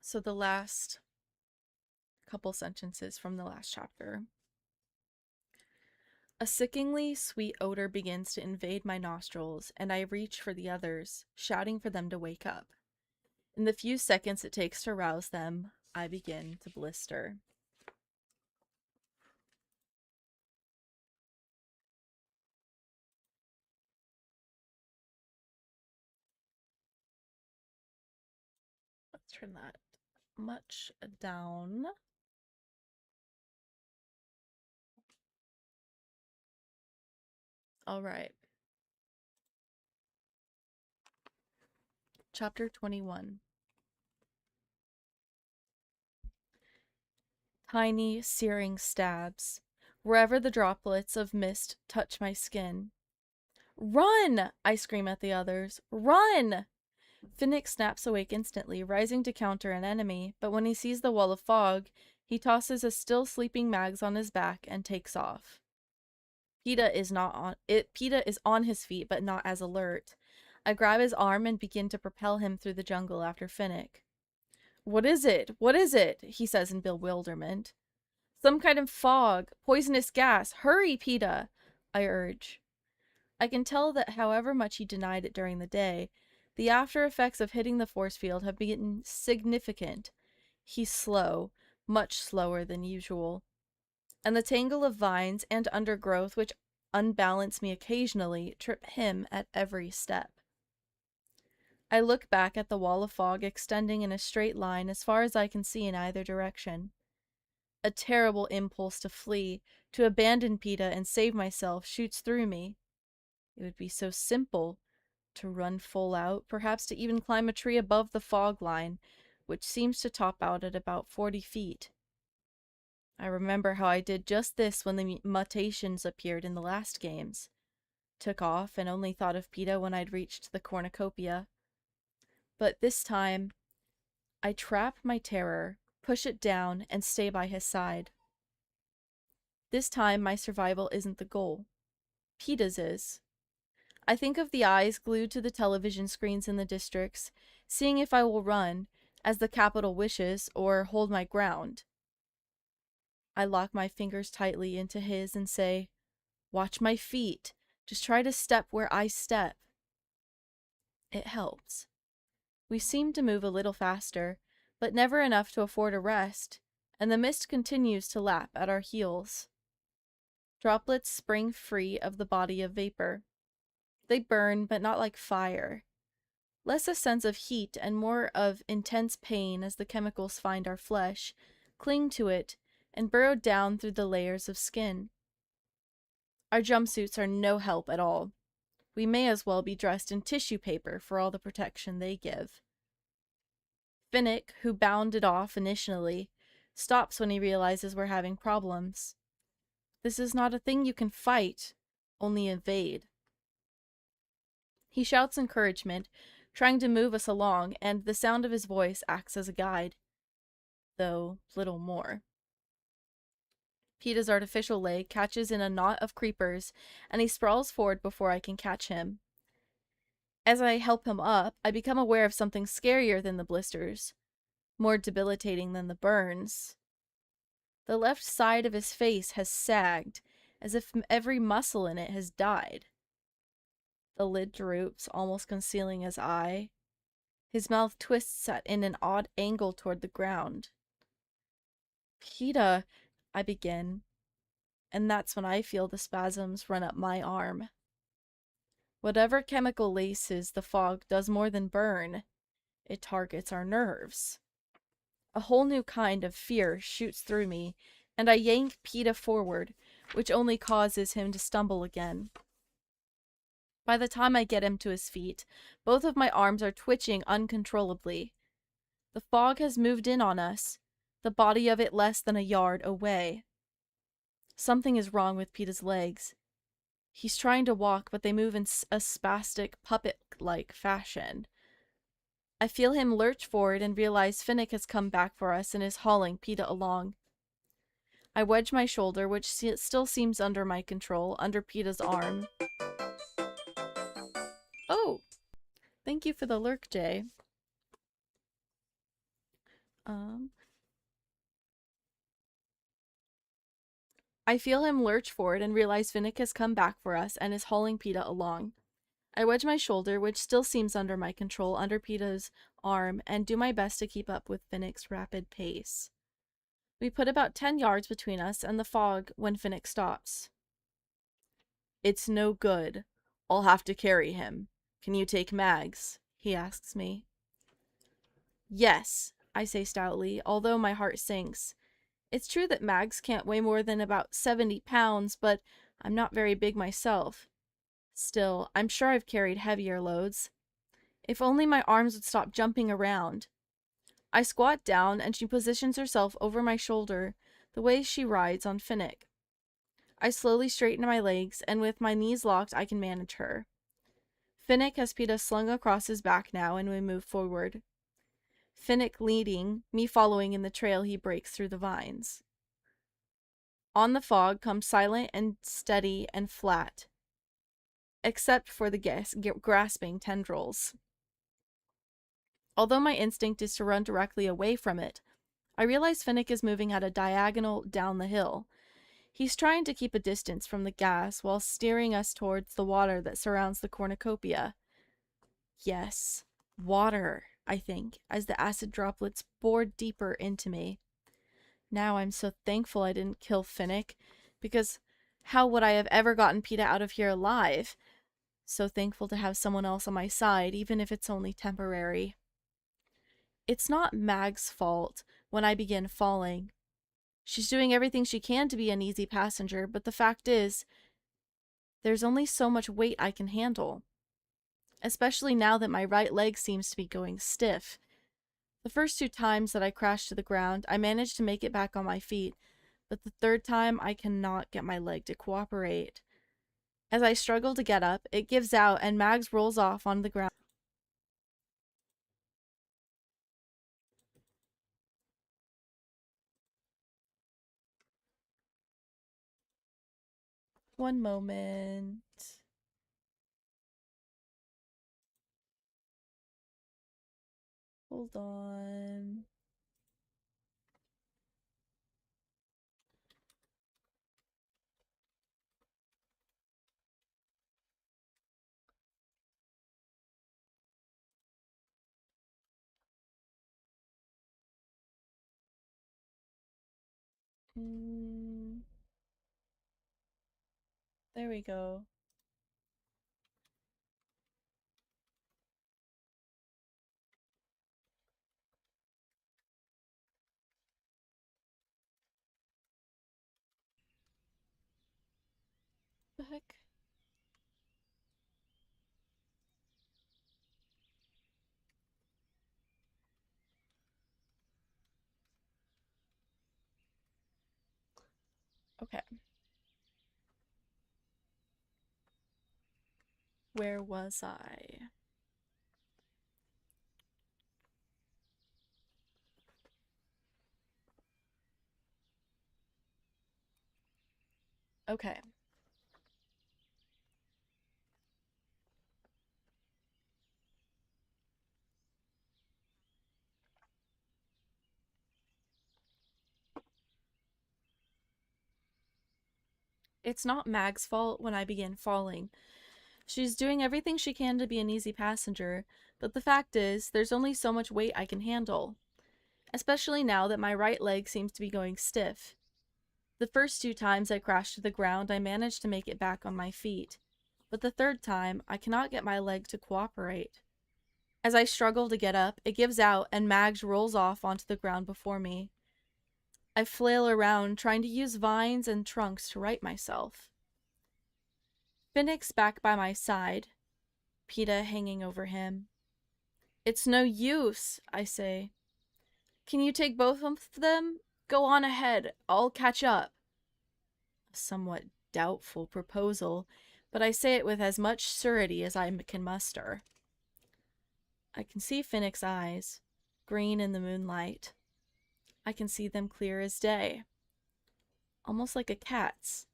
So the last couple sentences from the last chapter. A sickeningly sweet odor begins to invade my nostrils, and I reach for the others, shouting for them to wake up. In the few seconds it takes to rouse them, I begin to blister. Let's turn that much down. All right. Chapter 21. Tiny, searing stabs. Wherever the droplets of mist touch my skin. Run! I scream at the others. Run! Finnick snaps awake instantly, rising to counter an enemy, but when he sees the wall of fog, he tosses a still sleeping Mags on his back and takes off. Peeta is on his feet, but not as alert. I grab his arm and begin to propel him through the jungle after Finnick. What is it? What is it? He says in bewilderment. Some kind of fog. Poisonous gas. Hurry, Peeta! I urge. I can tell that however much he denied it during the day, the after effects of hitting the force field have been significant. He's slow, much slower than usual. And the tangle of vines and undergrowth which unbalance me occasionally trip him at every step. I look back at the wall of fog extending in a straight line as far as I can see in either direction. A terrible impulse to flee, to abandon Peeta and save myself, shoots through me. It would be so simple to run full out, perhaps to even climb a tree above the fog line, which seems to top out at about 40 feet. I remember how I did just this when the mutations appeared in the last games. Took off and only thought of Peeta when I'd reached the cornucopia. But this time, I trap my terror, push it down, and stay by his side. This time, my survival isn't the goal. Peeta's is. I think of the eyes glued to the television screens in the districts, seeing if I will run, as the capital wishes, or hold my ground. I lock my fingers tightly into his and say, "Watch my feet. Just try to step where I step." It helps. We seem to move a little faster, but never enough to afford a rest, and the mist continues to lap at our heels. Droplets spring free of the body of vapor. They burn, but not like fire. Less a sense of heat and more of intense pain as the chemicals find our flesh, cling to it, and burrow down through the layers of skin. Our jumpsuits are no help at all. We may as well be dressed in tissue paper for all the protection they give. Finnick, who bounded off initially, stops when he realizes we're having problems. This is not a thing you can fight, only evade. He shouts encouragement, trying to move us along, and the sound of his voice acts as a guide. Though little more. Peeta's artificial leg catches in a knot of creepers, and he sprawls forward before I can catch him. As I help him up, I become aware of something scarier than the blisters, more debilitating than the burns. The left side of his face has sagged, as if every muscle in it has died. The lid droops, almost concealing his eye. His mouth twists in an odd angle toward the ground. "Peeta," I begin, and that's when I feel the spasms run up my arm. Whatever chemical laces the fog does more than burn, it targets our nerves. A whole new kind of fear shoots through me, and I yank Peeta forward, which only causes him to stumble again. By the time I get him to his feet, both of my arms are twitching uncontrollably. The fog has moved in on us, the body of it less than a yard away. Something is wrong with Peeta's legs. He's trying to walk, but they move in a spastic, puppet-like fashion. I feel him lurch forward and realize Finnick has come back for us and is hauling Peeta along. I wedge my shoulder, which still seems under my control, under Peeta's arm. Oh! Thank you for the lurk, Jay. I feel him lurch forward and realize Finnick has come back for us and is hauling Peeta along. I wedge my shoulder, which still seems under my control, under Peeta's arm, and do my best to keep up with Finnick's rapid pace. We put about 10 yards between us and the fog when Finnick stops. "It's no good. I'll have to carry him. Can you take Mags?" he asks me. "Yes," I say stoutly, although my heart sinks. It's true that Mags can't weigh more than about 70 pounds, but I'm not very big myself. Still, I'm sure I've carried heavier loads. If only my arms would stop jumping around. I squat down, and she positions herself over my shoulder, the way she rides on Finnick. I slowly straighten my legs, and with my knees locked, I can manage her. Finnick has Peeta slung across his back now, and we move forward. Finnick leading, me following in the trail he breaks through the vines. On the fog comes silent and steady and flat, except for the grasping tendrils. Although my instinct is to run directly away from it, I realize Finnick is moving at a diagonal down the hill. He's trying to keep a distance from the gas while steering us towards the water that surrounds the cornucopia. Yes, water, I think, as the acid droplets bore deeper into me. Now I'm so thankful I didn't kill Finnick, because how would I have ever gotten Peeta out of here alive? So thankful to have someone else on my side, even if it's only temporary. It's not Mag's fault when I begin falling. She's doing everything she can to be an easy passenger, but the fact is, there's only so much weight I can handle. Especially now that my right leg seems to be going stiff. The first 2 times that I crashed to the ground, I managed to make it back on my feet, but the third time I cannot get my leg to cooperate. As I struggle to get up, it gives out and Mags rolls off on the ground. One moment. Hold on. There we go. The heck? Okay. Where was I? Okay. It's not Mag's fault when I begin falling. She's doing everything she can to be an easy passenger, but the fact is, there's only so much weight I can handle. Especially now that my right leg seems to be going stiff. The first 2 times I crashed to the ground, I managed to make it back on my feet. But the third time, I cannot get my leg to cooperate. As I struggle to get up, it gives out and Mags rolls off onto the ground before me. I flail around, trying to use vines and trunks to right myself. Phoenix back by my side, PETA hanging over him. It's no use, I say. Can you take both of them? Go on ahead, I'll catch up. A somewhat doubtful proposal, but I say it with as much surety as I can muster. I can see Phoenix's eyes, green in the moonlight. I can see them clear as day. Almost like a cat's,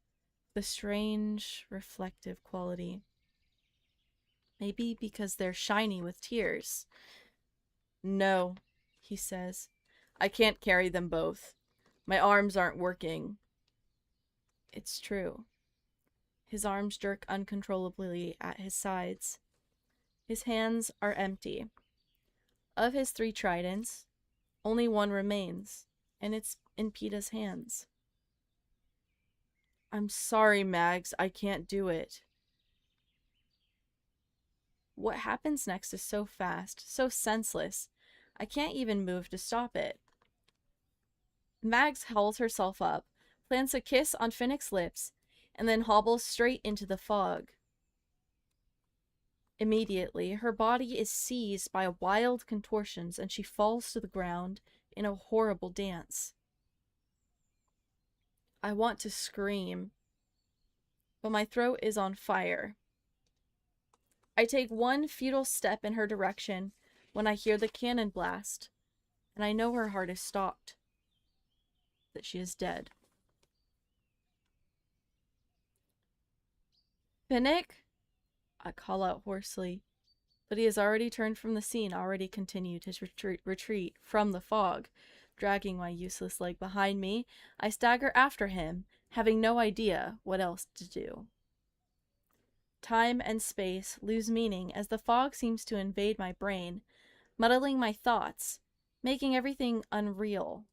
the strange, reflective quality. Maybe because they're shiny with tears. No, he says. I can't carry them both. My arms aren't working. It's true. His arms jerk uncontrollably at his sides. His hands are empty. Of his 3 tridents, only one remains, and it's in PETA's hands. I'm sorry, Mags, I can't do it. What happens next is so fast, so senseless. I can't even move to stop it. Mags hauls herself up, plants a kiss on Phoenix's lips, and then hobbles straight into the fog. Immediately, her body is seized by wild contortions and she falls to the ground in a horrible dance. I want to scream, but my throat is on fire. I take one futile step in her direction when I hear the cannon blast, and I know her heart is stopped, that she is dead. Finnick? I call out hoarsely, but he has already turned from the scene, already continued his retreat from the fog. Dragging my useless leg behind me, I stagger after him, having no idea what else to do. Time and space lose meaning as the fog seems to invade my brain, muddling my thoughts, making everything unreal.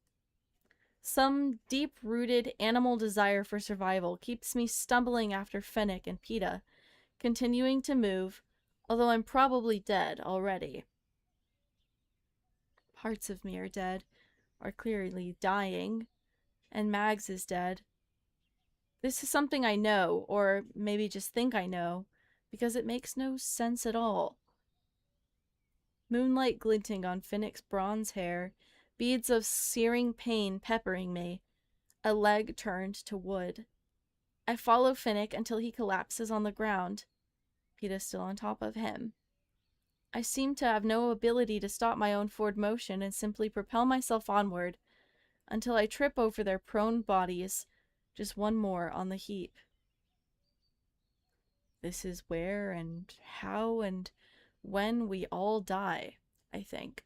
Some deep-rooted animal desire for survival keeps me stumbling after Fennec and PETA, continuing to move, although I'm probably dead already. Parts of me are dead, are clearly dying, and Mags is dead. This is something I know, or maybe just think I know, because it makes no sense at all. Moonlight glinting on Finnick's bronze hair, beads of searing pain peppering me, a leg turned to wood. I follow Finnick until he collapses on the ground, Peeta still on top of him. I seem to have no ability to stop my own forward motion and simply propel myself onward until I trip over their prone bodies, just one more on the heap. This is where and how and when we all die, I think.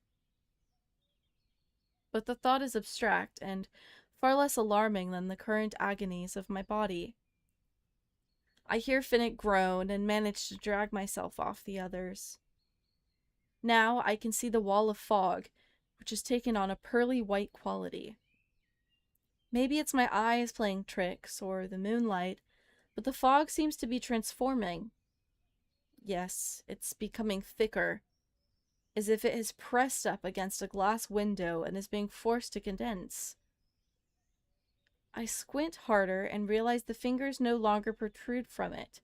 But the thought is abstract and far less alarming than the current agonies of my body. I hear Finnick groan and manage to drag myself off the others. Now I can see the wall of fog, which has taken on a pearly white quality. Maybe it's my eyes playing tricks, or the moonlight, but the fog seems to be transforming. Yes, it's becoming thicker, as if it has pressed up against a glass window and is being forced to condense. I squint harder and realize the fingers no longer protrude from it.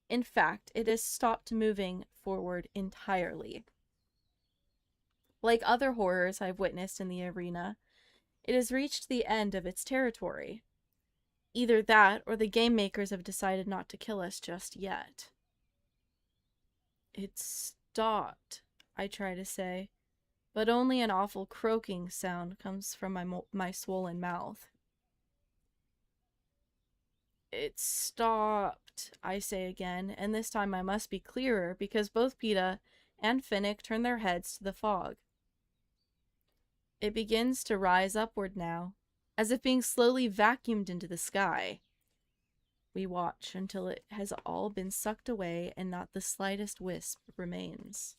In fact, it has stopped moving forward entirely. Like other horrors I've witnessed in the arena, it has reached the end of its territory. Either that, or the game makers have decided not to kill us just yet. It stopped, I try to say, but only an awful croaking sound comes from my swollen mouth. It stopped, I say again, and this time I must be clearer because both Peeta and Finnick turn their heads to the fog. It begins to rise upward now, as if being slowly vacuumed into the sky. We watch until it has all been sucked away and not the slightest wisp remains.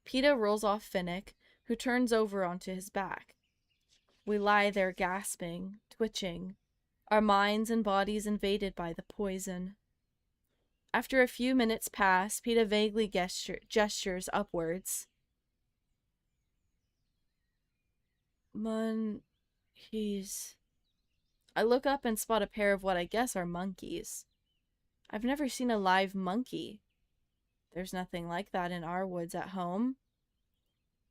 Peeta rolls off Finnick, who turns over onto his back. We lie there gasping, twitching, our minds and bodies invaded by the poison. After a few minutes pass, Peeta vaguely gestures upwards. Monkeys. I look up and spot a pair of what I guess are monkeys. I've never seen a live monkey. There's nothing like that in our woods at home.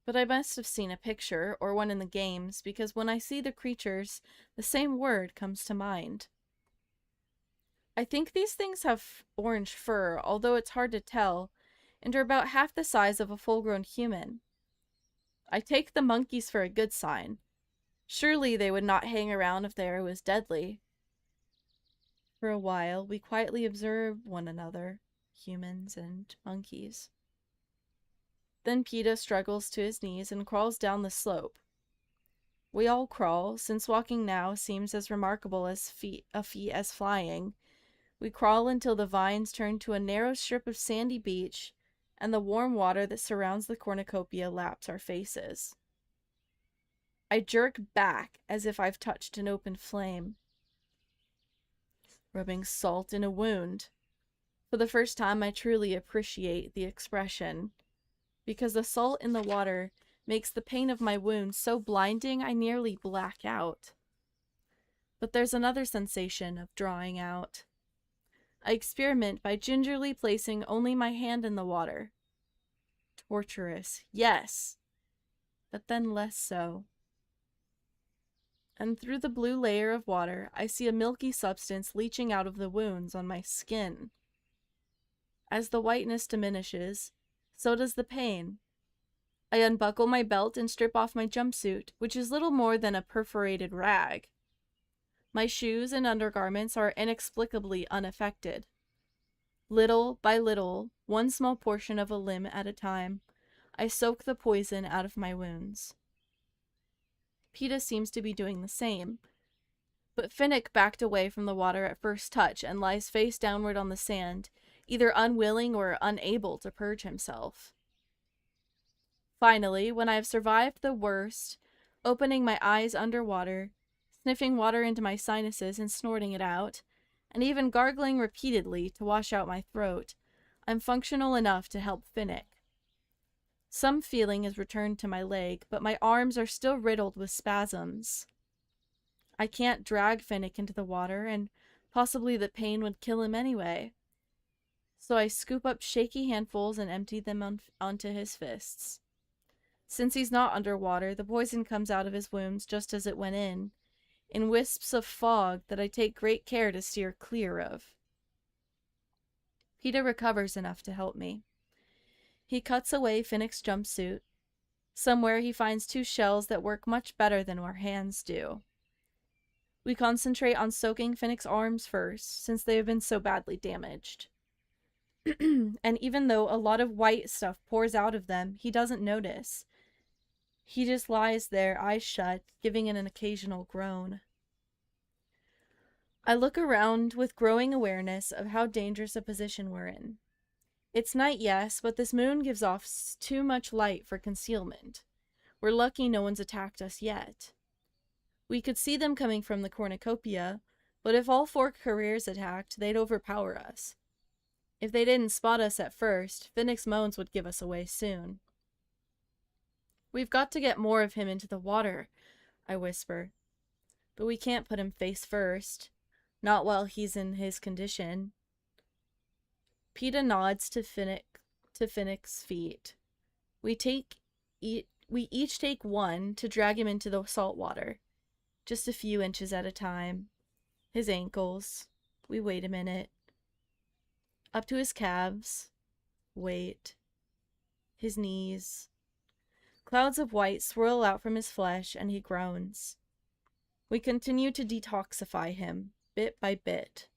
But I must have seen a picture, or one in the games, because when I see the creatures, the same word comes to mind. I think these things have orange fur, although it's hard to tell, and are about half the size of a full-grown human. I take the monkeys for a good sign. Surely they would not hang around if the air was deadly. For a while, we quietly observe one another, humans and monkeys. Then Peeta struggles to his knees and crawls down the slope. We all crawl, since walking now seems as remarkable as a feat as flying. We crawl until the vines turn to a narrow strip of sandy beach, and the warm water that surrounds the cornucopia laps our faces. I jerk back as if I've touched an open flame. Rubbing salt in a wound. For the first time, I truly appreciate the expression, because the salt in the water makes the pain of my wound so blinding I nearly black out. But there's another sensation of drawing out. I experiment by gingerly placing only my hand in the water. Torturous, yes, but then less so. And through the blue layer of water, I see a milky substance leaching out of the wounds on my skin. As the whiteness diminishes, so does the pain. I unbuckle my belt and strip off my jumpsuit, which is little more than a perforated rag. My shoes and undergarments are inexplicably unaffected. Little by little, one small portion of a limb at a time, I soak the poison out of my wounds. Peeta seems to be doing the same, but Finnick backed away from the water at first touch and lies face downward on the sand, either unwilling or unable to purge himself. Finally, when I have survived the worst, opening my eyes underwater, sniffing water into my sinuses and snorting it out, and even gargling repeatedly to wash out my throat, I'm functional enough to help Finnick. Some feeling has returned to my leg, but my arms are still riddled with spasms. I can't drag Finnick into the water, and possibly the pain would kill him anyway. So I scoop up shaky handfuls and empty them onto his fists. Since he's not underwater, the poison comes out of his wounds just as it went in wisps of fog that I take great care to steer clear of. Peeta recovers enough to help me. He cuts away Finnick's jumpsuit. Somewhere he finds 2 shells that work much better than our hands do. We concentrate on soaking Finnick's arms first, since they have been so badly damaged. And even though a lot of white stuff pours out of them, he doesn't notice. He just lies there, eyes shut, giving it an occasional groan. I look around with growing awareness of how dangerous a position we're in. It's night, yes, but this moon gives off too much light for concealment. We're lucky no one's attacked us yet. We could see them coming from the cornucopia, but if all 4 careers attacked, they'd overpower us. If they didn't spot us at first, Finnick's moans would give us away soon. We've got to get more of him into the water, I whisper. But we can't put him face first. Not while he's in his condition. Peeta nods to Finnick's feet. We each take 1 to drag him into the salt water. Just a few inches at a time. His ankles. We wait a minute. Up to his calves. Wait. His knees. Clouds of white swirl out from his flesh, and he groans. We continue to detoxify him, bit by bit.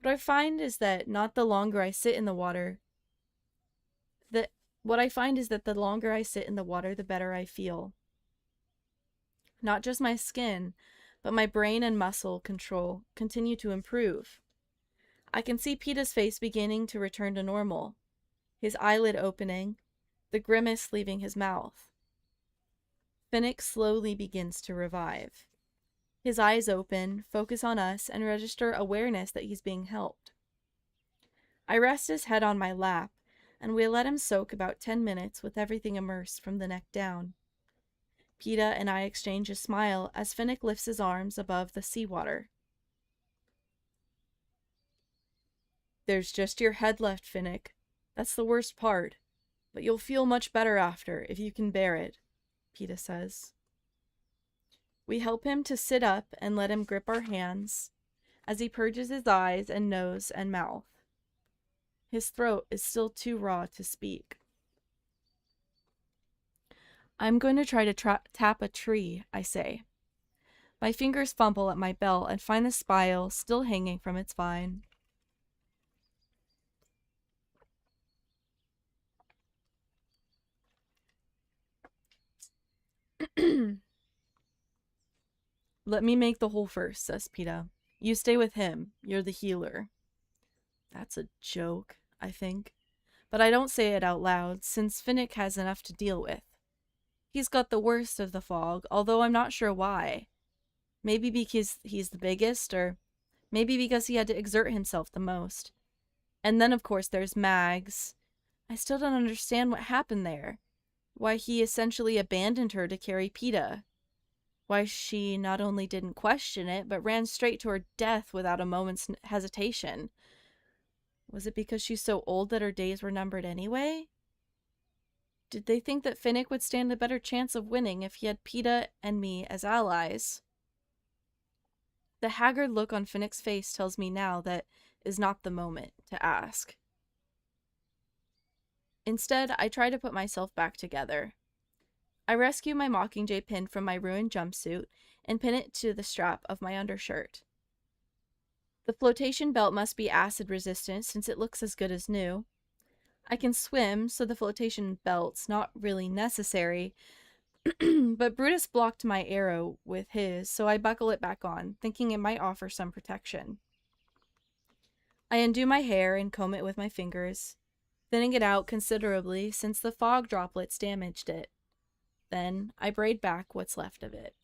What I find is that the longer I sit in the water, the better I feel. Not just my skin, but my brain and muscle control continue to improve. I can see Peeta's face beginning to return to normal, his eyelid opening, the grimace leaving his mouth. Finnick slowly begins to revive. His eyes open, focus on us, and register awareness that he's being helped. I rest his head on my lap, and we let him soak about 10 minutes with everything immersed from the neck down. Peeta and I exchange a smile as Finnick lifts his arms above the seawater. There's just your head left, Finnick. That's the worst part. But you'll feel much better after, if you can bear it, Peeta says. We help him to sit up and let him grip our hands as he purges his eyes and nose and mouth. His throat is still too raw to speak. I'm going to try to tap a tree, I say. My fingers fumble at my belt and find the spile still hanging from its vine. Let me make the hole first, says Peeta. You stay with him. You're the healer. That's a joke, I think. But I don't say it out loud, since Finnick has enough to deal with. He's got the worst of the fog, although I'm not sure why. Maybe because he's the biggest, or maybe because he had to exert himself the most. And then, of course, there's Mags. I still don't understand what happened there. Why he essentially abandoned her to carry Peeta. Why she not only didn't question it, but ran straight to her death without a moment's hesitation. Was it because she's so old that her days were numbered anyway? Did they think that Finnick would stand a better chance of winning if he had Peeta and me as allies? The haggard look on Finnick's face tells me now that is not the moment to ask. Instead, I try to put myself back together. I rescue my Mockingjay pin from my ruined jumpsuit and pin it to the strap of my undershirt. The flotation belt must be acid resistant since it looks as good as new. I can swim, so the flotation belt's not really necessary, but Brutus blocked my arrow with his, so I buckle it back on, thinking it might offer some protection. I undo my hair and comb it with my fingers, thinning it out considerably since the fog droplets damaged it. Then I braid back what's left of it.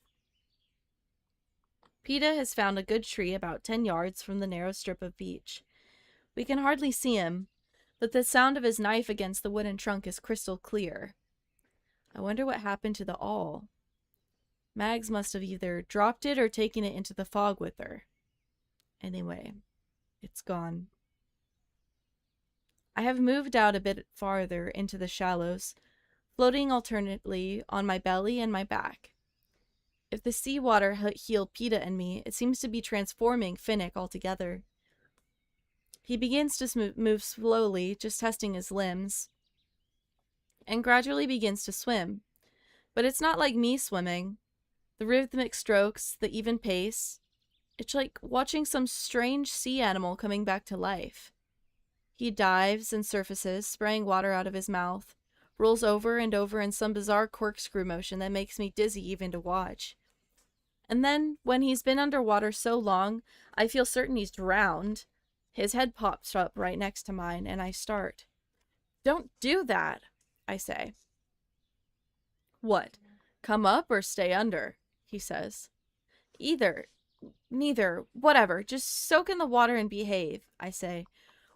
PETA has found a good tree about 10 yards from the narrow strip of beach. We can hardly see him, but the sound of his knife against the wooden trunk is crystal clear. I wonder what happened to the awl. Mags must have either dropped it or taken it into the fog with her. Anyway, it's gone. I have moved out a bit farther into the shallows, floating alternately on my belly and my back. If the seawater healed PETA and me, it seems to be transforming Finnick altogether. He begins to move slowly, just testing his limbs, and gradually begins to swim. But it's not like me swimming. The rhythmic strokes, the even pace. It's like watching some strange sea animal coming back to life. He dives and surfaces, spraying water out of his mouth, rolls over and over in some bizarre corkscrew motion that makes me dizzy even to watch. And then, when he's been underwater so long, I feel certain he's drowned. His head pops up right next to mine, and I start. "Don't do that," I say. "What? Come up or stay under?" he says. Neither, whatever, just soak in the water and behave," I say.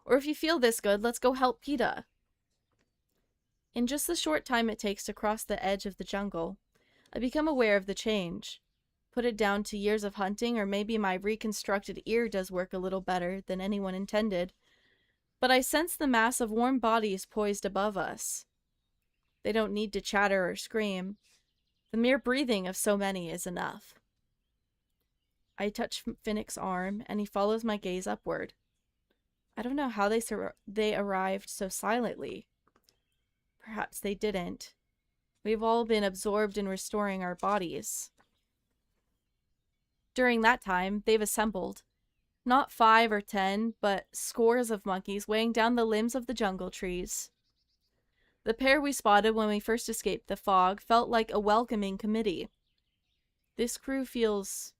"Or if you feel this good, let's go help PETA." In just the short time it takes to cross the edge of the jungle, I become aware of the change. Put it down to years of hunting, or maybe my reconstructed ear does work a little better than anyone intended. But I sense the mass of warm bodies poised above us. They don't need to chatter or scream. The mere breathing of so many is enough. I touch Finnick's arm, and he follows my gaze upward. I don't know how they arrived so silently. Perhaps they didn't. We've all been absorbed in restoring our bodies. During that time, they've assembled. Not 5 or 10, but scores of monkeys weighing down the limbs of the jungle trees. The pair we spotted when we first escaped the fog felt like a welcoming committee. This crew feels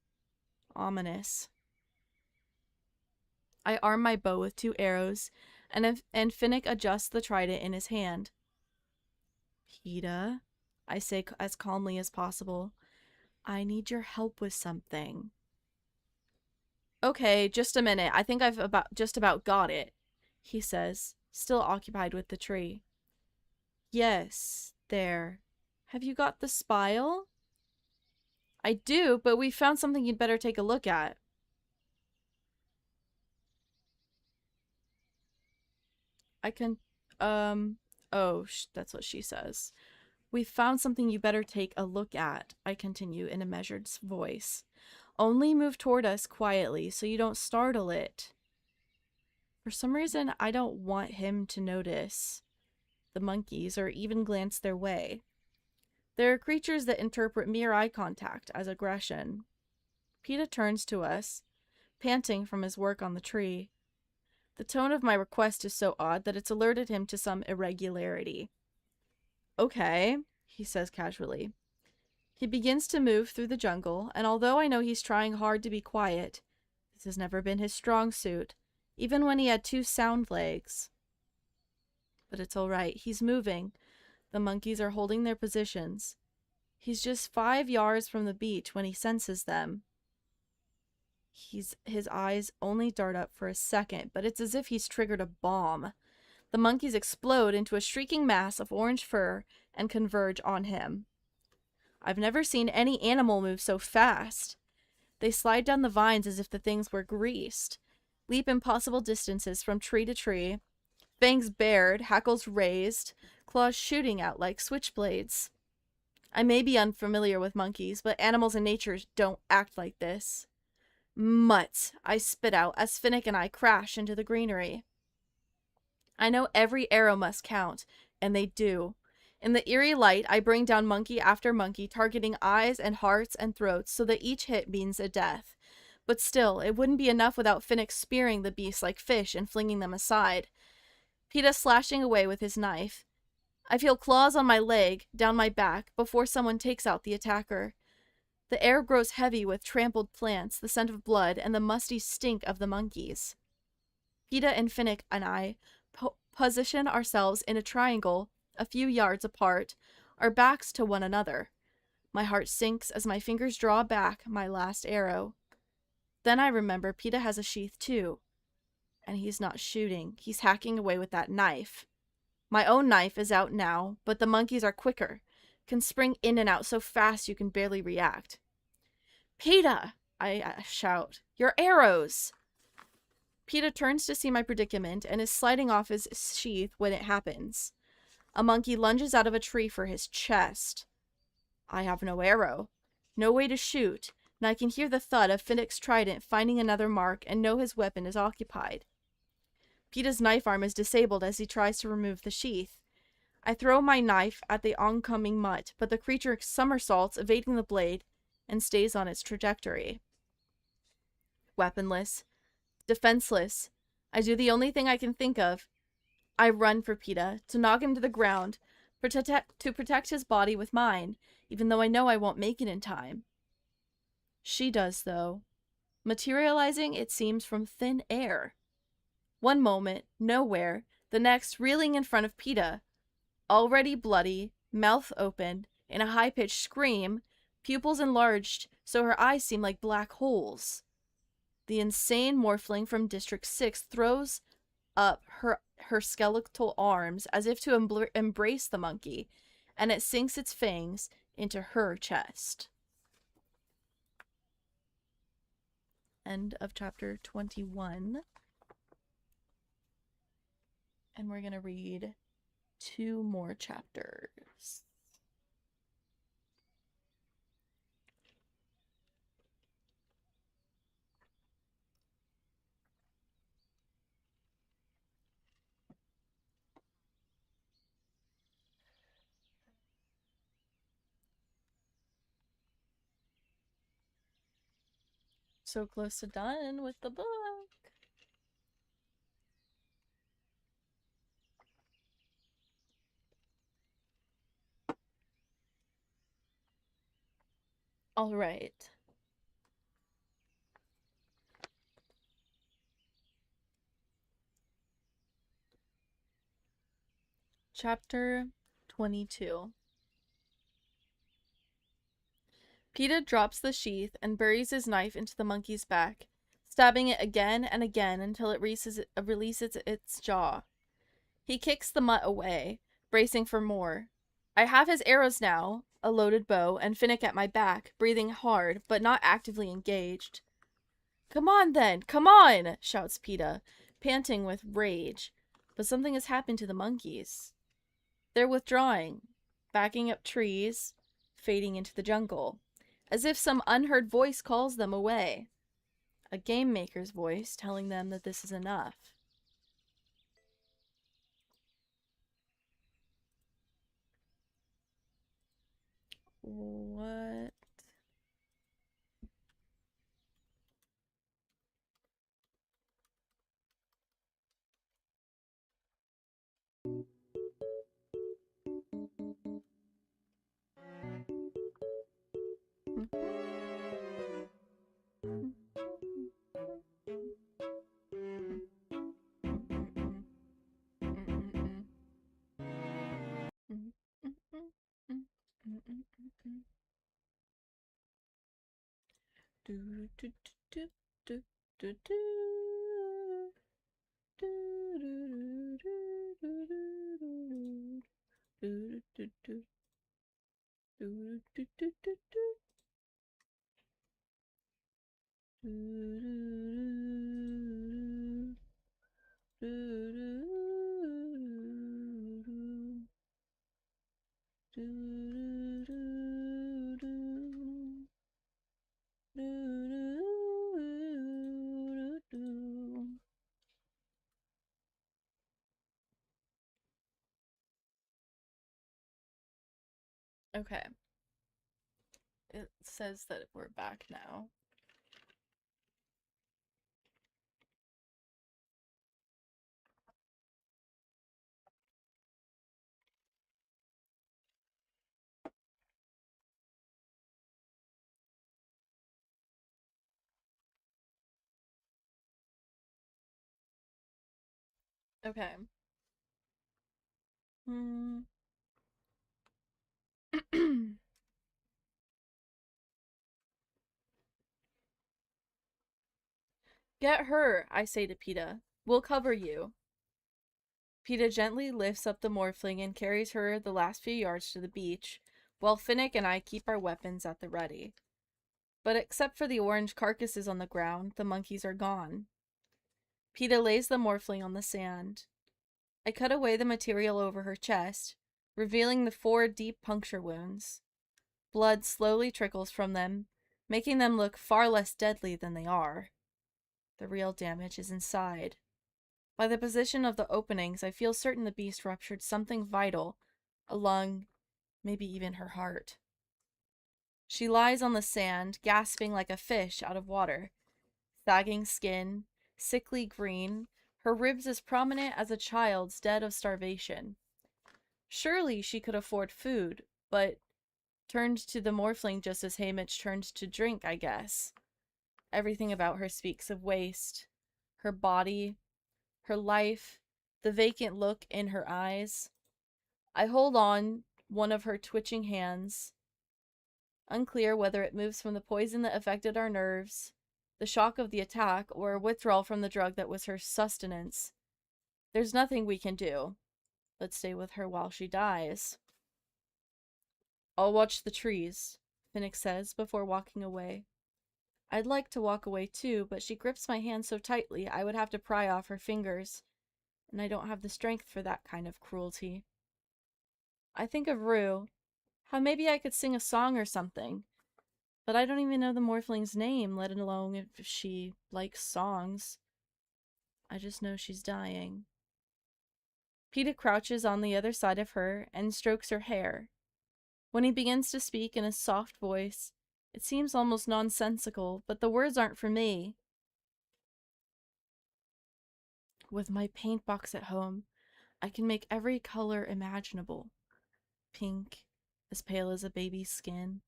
ominous. I arm my bow with 2 arrows, and Finnick adjusts the trident in his hand. "PETA," I say as calmly as possible, "I need your help with something." "Okay, just a minute. I think I've just about got it," he says, still occupied with the tree. "Yes, there. Have you got the spile?" "I do, but we found something you'd better take a look at." That's what she says. "We found something you better take a look at," I continue in a measured voice. "Only move toward us quietly so you don't startle it." For some reason, I don't want him to notice the monkeys or even glance their way. There are creatures that interpret mere eye contact as aggression. PETA turns to us, panting from his work on the tree. The tone of my request is so odd that it's alerted him to some irregularity. "Okay," he says casually. He begins to move through the jungle, and although I know he's trying hard to be quiet, this has never been his strong suit, even when he had 2 sound legs. But it's all right. He's moving. The monkeys are holding their positions. He's just 5 yards from the beach when he senses them. His eyes only dart up for a second, but it's as if he's triggered a bomb. The monkeys explode into a shrieking mass of orange fur and converge on him. I've never seen any animal move so fast. They slide down the vines as if the things were greased, leap impossible distances from tree to tree, fangs bared, hackles raised, claws shooting out like switchblades. I may be unfamiliar with monkeys, but animals in nature don't act like this. "Mutts," I spit out as Finnick and I crash into the greenery. I know every arrow must count, and they do. In the eerie light, I bring down monkey after monkey, targeting eyes and hearts and throats so that each hit means a death. But still, it wouldn't be enough without Finnick spearing the beasts like fish and flinging them aside. PETA slashing away with his knife. I feel claws on my leg, down my back, before someone takes out the attacker. The air grows heavy with trampled plants, the scent of blood, and the musty stink of the monkeys. PETA and Finnick and I position ourselves in a triangle a few yards apart, our backs to one another. My heart sinks as my fingers draw back my last arrow. then I remember PETA has a sheath too. And he's not shooting. He's hacking away with that knife. My own knife is out now, but the monkeys are quicker. Can spring in and out so fast you can barely react. PETA! I shout. Your arrows! PETA turns to see my predicament and is sliding off his sheath when it happens. A monkey lunges out of a tree for his chest. I have no arrow. No way to shoot, and I can hear the thud of Finnick's trident finding another mark and know his weapon is occupied. PETA's knife arm is disabled as he tries to remove the sheath. I throw my knife at the oncoming mutt, but the creature somersaults, evading the blade, and stays on its trajectory. Weaponless, defenseless, I do the only thing I can think of. I run for PETA, to knock him to the ground, to protect his body with mine, even though I know I won't make it in time. She does, though, materializing, it seems, from thin air. One moment, nowhere, the next, reeling in front of PETA, already bloody, mouth open, in a high-pitched scream, pupils enlarged so her eyes seem like black holes. The insane morphling from District 6 throws up her skeletal arms as if to embrace the monkey, and it sinks its fangs into her chest. End of chapter 21. And we're going to read 2 more chapters. So close to done with the book. All right. Chapter 22. PETA drops the sheath and buries his knife into the monkey's back, stabbing it again and again until it releases its jaw. He kicks the mutt away, bracing for more. I have his arrows now, a loaded bow, and Finnick at my back, breathing hard, but not actively engaged. Come on, then! Come on! Shouts PETA, panting with rage. But something has happened to the monkeys. They're withdrawing, backing up trees, fading into the jungle, as if some unheard voice calls them away. A game maker's voice telling them that this is enough. What? Okay. It says that we're back now. Okay. Get her, I say to Peeta. We'll cover you. Peeta gently lifts up the morphling and carries her the last few yards to the beach, while Finnick and I keep our weapons at the ready. But except for the orange carcasses on the ground, the monkeys are gone. Peeta lays the morphling on the sand. I cut away the material over her chest, revealing the 4 deep puncture wounds. Blood slowly trickles from them, making them look far less deadly than they are. The real damage is inside. By the position of the openings, I feel certain the beast ruptured something vital, a lung, maybe even her heart. She lies on the sand, gasping like a fish out of water. Sagging skin, sickly green, her ribs as prominent as a child's dead of starvation. Surely she could afford food, but turned to the morphling just as Haymitch turned to drink, I guess. Everything about her speaks of waste. Her body, her life, the vacant look in her eyes. I hold on one of her twitching hands. Unclear whether it moves from the poison that affected our nerves, the shock of the attack, or withdrawal from the drug that was her sustenance. There's nothing we can do. Let's stay with her while she dies. I'll watch the trees, Finnick says before walking away. I'd like to walk away too, but she grips my hand so tightly I would have to pry off her fingers, and I don't have the strength for that kind of cruelty. I think of Rue, how maybe I could sing a song or something, but I don't even know the morphling's name, let alone if she likes songs. I just know she's dying. Peeta crouches on the other side of her and strokes her hair. When he begins to speak in a soft voice, it seems almost nonsensical, but the words aren't for me. With my paint box at home, I can make every color imaginable. Pink, as pale as a baby's skin,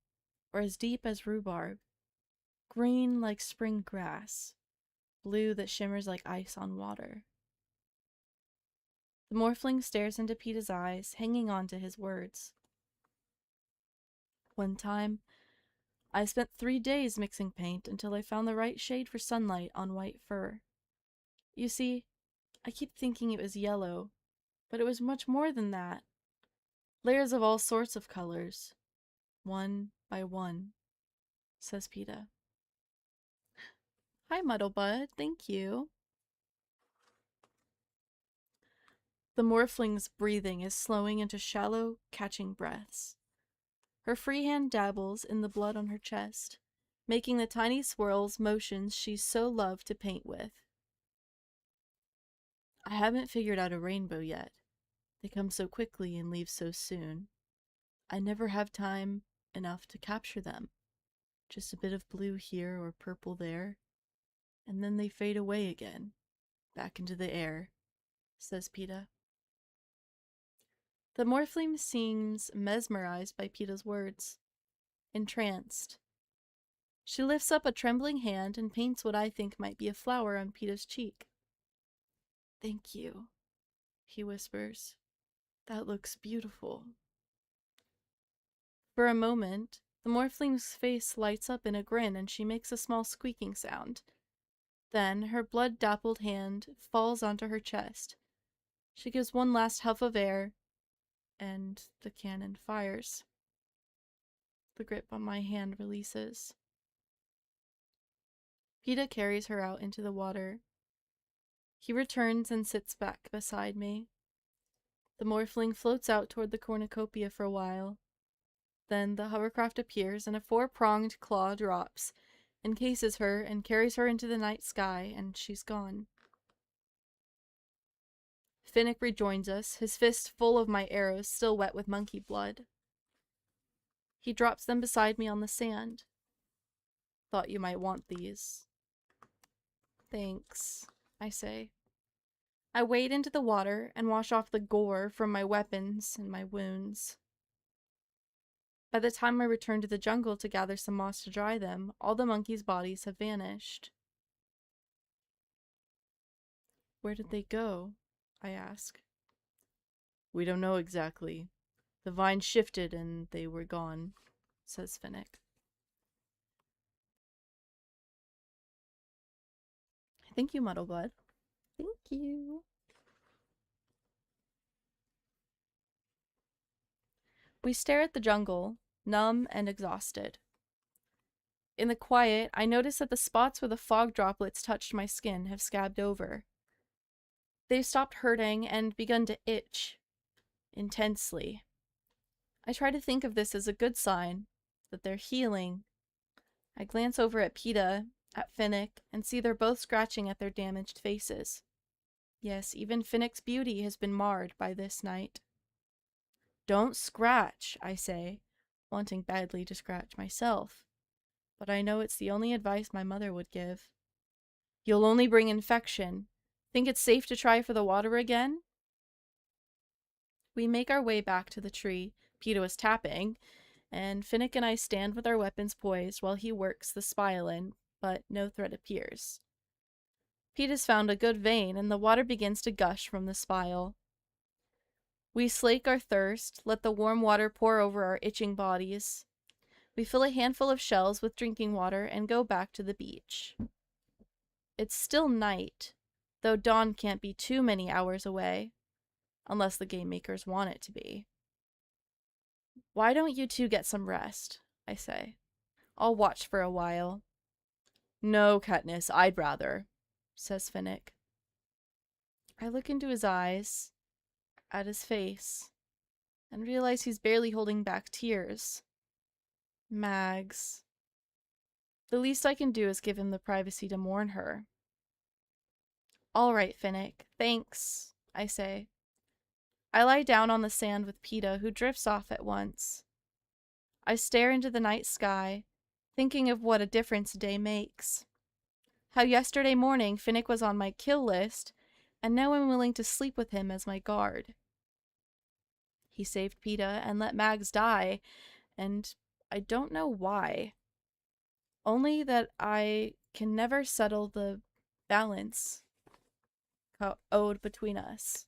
or as deep as rhubarb. Green like spring grass. Blue that shimmers like ice on water. The morphling stares into Peeta's eyes, hanging on to his words. One time, I spent 3 days mixing paint until I found the right shade for sunlight on white fur. You see, I keep thinking it was yellow, but it was much more than that. Layers of all sorts of colors, one by one, says Peeta. Hi, Muddlebud, thank you. The morphling's breathing is slowing into shallow, catching breaths. Her free hand dabbles in the blood on her chest, making the tiny swirls motions she so loved to paint with. I haven't figured out a rainbow yet. They come so quickly and leave so soon. I never have time enough to capture them. Just a bit of blue here or purple there, and then they fade away again, back into the air, says Peeta. The morphling seems mesmerized by Peeta's words, entranced. She lifts up a trembling hand and paints what I think might be a flower on Peeta's cheek. Thank you, he whispers. That looks beautiful. For a moment, the morphling's face lights up in a grin and she makes a small squeaking sound. Then her blood-dappled hand falls onto her chest. She gives one last huff of air, and the cannon fires. The grip on my hand releases. Peeta carries her out into the water. He returns and sits back beside me. The morphling floats out toward the cornucopia for a while. Then the hovercraft appears and a 4-pronged claw drops, encases her, and carries her into the night sky, and she's gone. Finnick rejoins us, his fist full of my arrows still wet with monkey blood. He drops them beside me on the sand. Thought you might want these. Thanks, I say. I wade into the water and wash off the gore from my weapons and my wounds. By the time I return to the jungle to gather some moss to dry them, all the monkeys' bodies have vanished. Where did they go? I ask. We don't know exactly. The vine shifted and they were gone, says Finnick. Thank you, Muddleblood. Thank you. We stare at the jungle, numb and exhausted. In the quiet, I notice that the spots where the fog droplets touched my skin have scabbed over. They've stopped hurting and begun to itch intensely. I try to think of this as a good sign, that they're healing. I glance over at Peeta, at Finnick, and see they're both scratching at their damaged faces. Yes, even Finnick's beauty has been marred by this night. Don't scratch, I say, wanting badly to scratch myself. But I know it's the only advice my mother would give. You'll only bring infection. Think it's safe to try for the water again? We make our way back to the tree Peeta was tapping, and Finnick and I stand with our weapons poised while he works the spile in, but no threat appears. Peeta's found a good vein, and the water begins to gush from the spile. We slake our thirst, let the warm water pour over our itching bodies. We fill a handful of shells with drinking water and go back to the beach. It's still night, though dawn can't be too many hours away, unless the game makers want it to be. Why don't you two get some rest? I say. I'll watch for a while. No, Katniss, I'd rather, says Finnick. I look into his eyes, at his face, and realize he's barely holding back tears. Mags. The least I can do is give him the privacy to mourn her. All right, Finnick, thanks, I say. I lie down on the sand with Peeta, who drifts off at once. I stare into the night sky, thinking of what a difference a day makes. How yesterday morning Finnick was on my kill list, and now I'm willing to sleep with him as my guard. He saved Peeta and let Mags die, and I don't know why. Only that I can never settle the balance owed between us.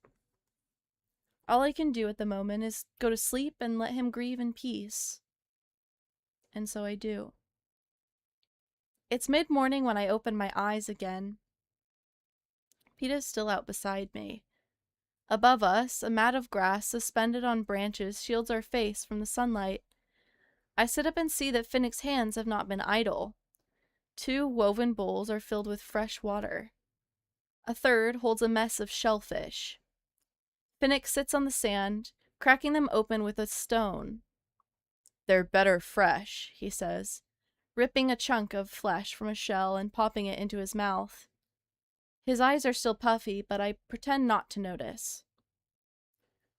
All I can do at the moment is go to sleep and let him grieve in peace. And so I do. It's mid-morning when I open my eyes again. Peeta's still out beside me. Above us, a mat of grass suspended on branches shields our face from the sunlight. I sit up and see that Finnick's hands have not been idle. 2 woven bowls are filled with fresh water. A third holds a mess of shellfish. Finnick sits on the sand, cracking them open with a stone. They're better fresh, he says, ripping a chunk of flesh from a shell and popping it into his mouth. His eyes are still puffy, but I pretend not to notice.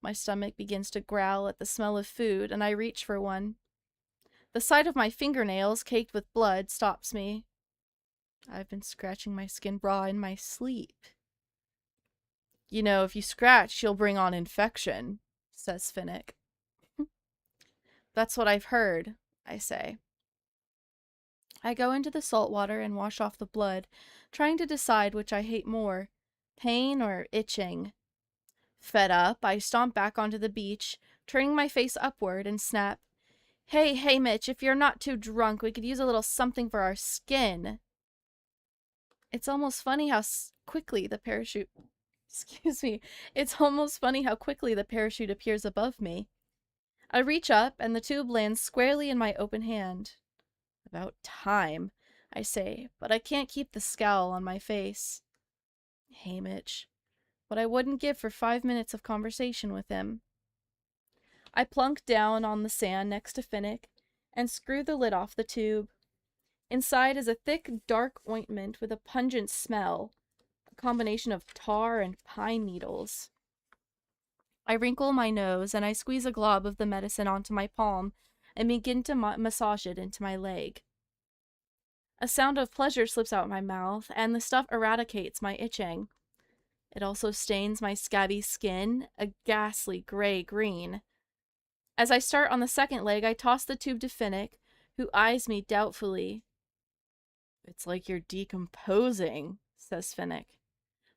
My stomach begins to growl at the smell of food, and I reach for one. The sight of my fingernails, caked with blood, stops me. I've been scratching my skin raw in my sleep. You know, if you scratch, you'll bring on infection, says Finnick. That's what I've heard, I say. I go into the salt water and wash off the blood, trying to decide which I hate more, pain or itching. Fed up, I stomp back onto the beach, turning my face upward and snap, Hey, Mitch, if you're not too drunk, we could use a little something for our skin. It's almost funny how quickly the parachute... It's almost funny how quickly the parachute appears above me. I reach up, and the tube lands squarely in my open hand. About time, I say, but I can't keep the scowl on my face. Hey, Mitch. What I wouldn't give for 5 minutes of conversation with him. I plunk down on the sand next to Finnick and screw the lid off the tube. Inside is a thick, dark ointment with a pungent smell, a combination of tar and pine needles. I wrinkle my nose and I squeeze a glob of the medicine onto my palm and begin to massage it into my leg. A sound of pleasure slips out my mouth, and the stuff eradicates my itching. It also stains my scabby skin a ghastly gray-green. As I start on the second leg, I toss the tube to Finnick, who eyes me doubtfully. It's like you're decomposing, says Finnick.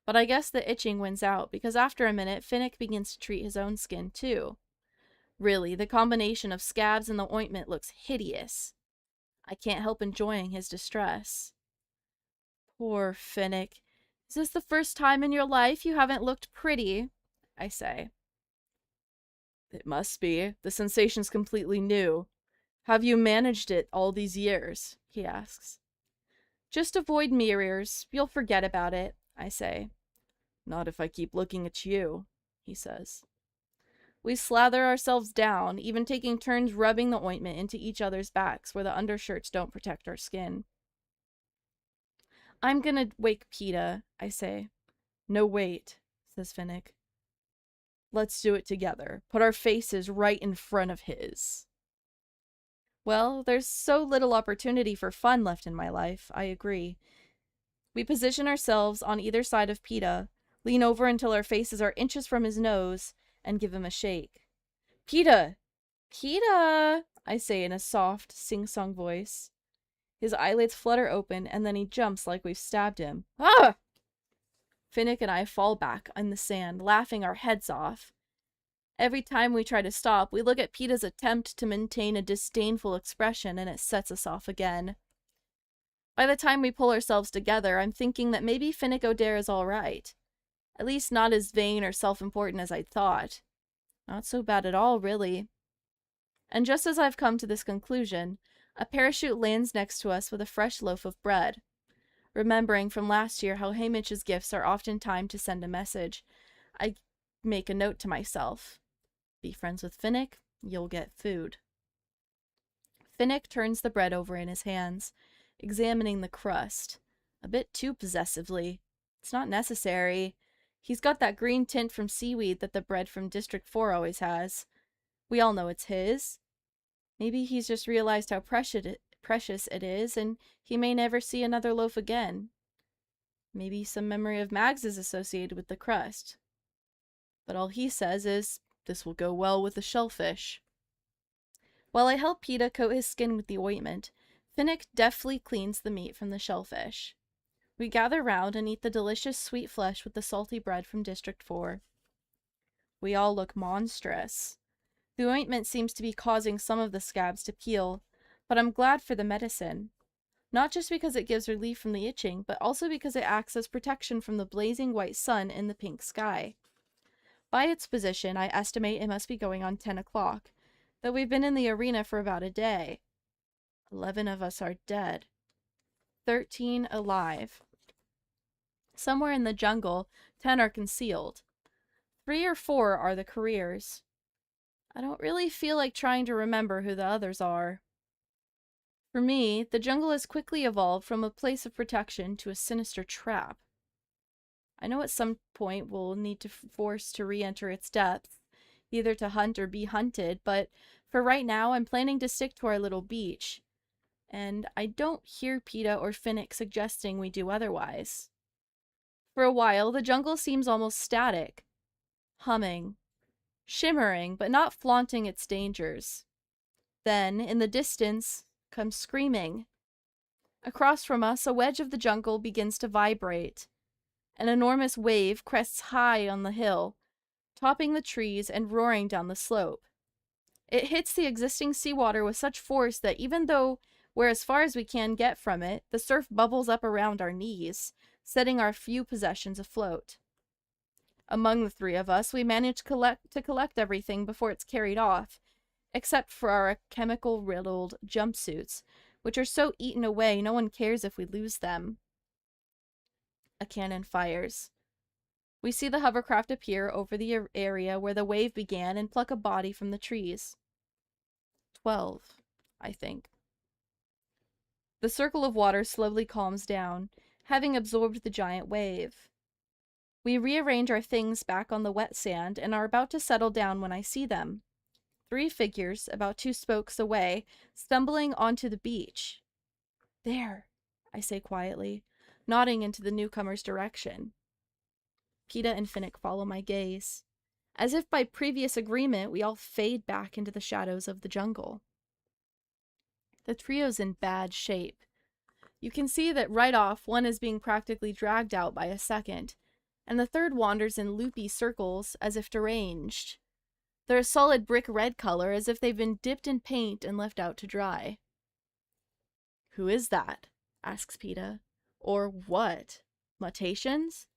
But I guess the itching wins out, because after a minute, Finnick begins to treat his own skin, too. Really, the combination of scabs and the ointment looks hideous. I can't help enjoying his distress. Poor Finnick. Is this the first time in your life you haven't looked pretty? I say. It must be. The sensation's completely new. Have you managed it all these years? He asks. Just avoid mirrors. You'll forget about it, I say. Not if I keep looking at you, he says. We slather ourselves down, even taking turns rubbing the ointment into each other's backs where the undershirts don't protect our skin. I'm gonna wake PETA, I say. No, wait, says Finnick. Let's do it together. Put our faces right in front of his. Well, there's so little opportunity for fun left in my life, I agree. We position ourselves on either side of PETA, lean over until our faces are inches from his nose, and give him a shake. PETA! PETA! I say in a soft, sing-song voice. His eyelids flutter open, and then he jumps like we've stabbed him. Ah! Finnick and I fall back in the sand, laughing our heads off. Every time we try to stop, we look at PETA's attempt to maintain a disdainful expression, and it sets us off again. By the time we pull ourselves together, I'm thinking that maybe Finnick Odair is all right. At least not as vain or self-important as I'd thought. Not so bad at all, really. And just as I've come to this conclusion, a parachute lands next to us with a fresh loaf of bread. Remembering from last year how Haymitch's gifts are often timed to send a message, I make a note to myself. Be friends with Finnick, you'll get food. Finnick turns the bread over in his hands, examining the crust, a bit too possessively. It's not necessary. He's got that green tint from seaweed that the bread from District 4 always has. We all know it's his. Maybe he's just realized how precious it is, and he may never see another loaf again. Maybe some memory of Mags is associated with the crust. But all he says is, this will go well with the shellfish. While I help PETA coat his skin with the ointment, Finnick deftly cleans the meat from the shellfish. We gather round and eat the delicious sweet flesh with the salty bread from District 4. We all look monstrous. The ointment seems to be causing some of the scabs to peel, but I'm glad for the medicine. Not just because it gives relief from the itching, but also because it acts as protection from the blazing white sun in the pink sky. By its position, I estimate it must be going on 10 o'clock, though we've been in the arena for about a day. 11 of us are dead. 13 alive. Somewhere in the jungle, 10 are concealed. 3 or 4 are the careers. I don't really feel like trying to remember who the others are. For me, the jungle has quickly evolved from a place of protection to a sinister trap. I know at some point we'll need to force to re-enter its depths, either to hunt or be hunted, but for right now I'm planning to stick to our little beach, and I don't hear PETA or Finnick suggesting we do otherwise. For a while, the jungle seems almost static, humming, shimmering, but not flaunting its dangers. Then, in the distance, comes screaming. Across from us, a wedge of the jungle begins to vibrate. An enormous wave crests high on the hill, topping the trees and roaring down the slope. It hits the existing seawater with such force that even though we're as far as we can get from it, the surf bubbles up around our knees, setting our few possessions afloat. Among the 3 of us, we manage to collect everything before it's carried off, except for our chemical-riddled jumpsuits, which are so eaten away no one cares if we lose them. A cannon fires. We see the hovercraft appear over the area where the wave began and pluck a body from the trees. 12, I think. The circle of water slowly calms down, having absorbed the giant wave. We rearrange our things back on the wet sand and are about to settle down when I see them. 3 figures, about 2 spokes away, stumbling onto the beach. There, I say quietly, nodding into the newcomer's direction. PETA and Finnick follow my gaze. As if by previous agreement, we all fade back into the shadows of the jungle. The trio's in bad shape. You can see that right off, one is being practically dragged out by a second, and the third wanders in loopy circles as if deranged. They're a solid brick red color, as if they've been dipped in paint and left out to dry. Who is that? Asks PETA. Or what? Mutations?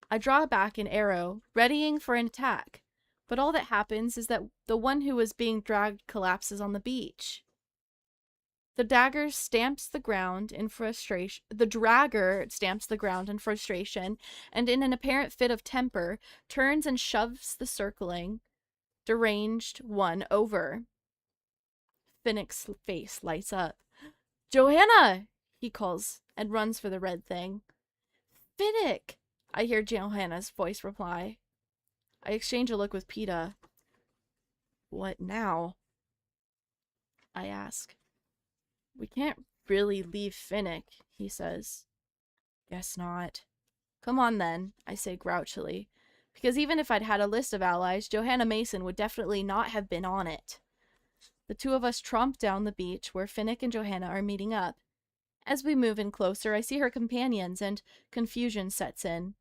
I draw back an arrow, readying for an attack, but all that happens is that the one who was being dragged collapses on the beach. The dragger stamps the ground in frustration, and in an apparent fit of temper, turns and shoves the circling, deranged one over. Finnick's face lights up. "Johanna!" he calls, and runs for the red thing. "Finnick!" I hear Johanna's voice reply. I exchange a look with Peeta. "What now?" I ask. "We can't really leave Finnick," he says. "Guess not." "Come on then," I say grouchily, because even if I'd had a list of allies, Johanna Mason would definitely not have been on it. The two of us tromp down the beach where Finnick and Johanna are meeting up. As we move in closer, I see her companions, and confusion sets in.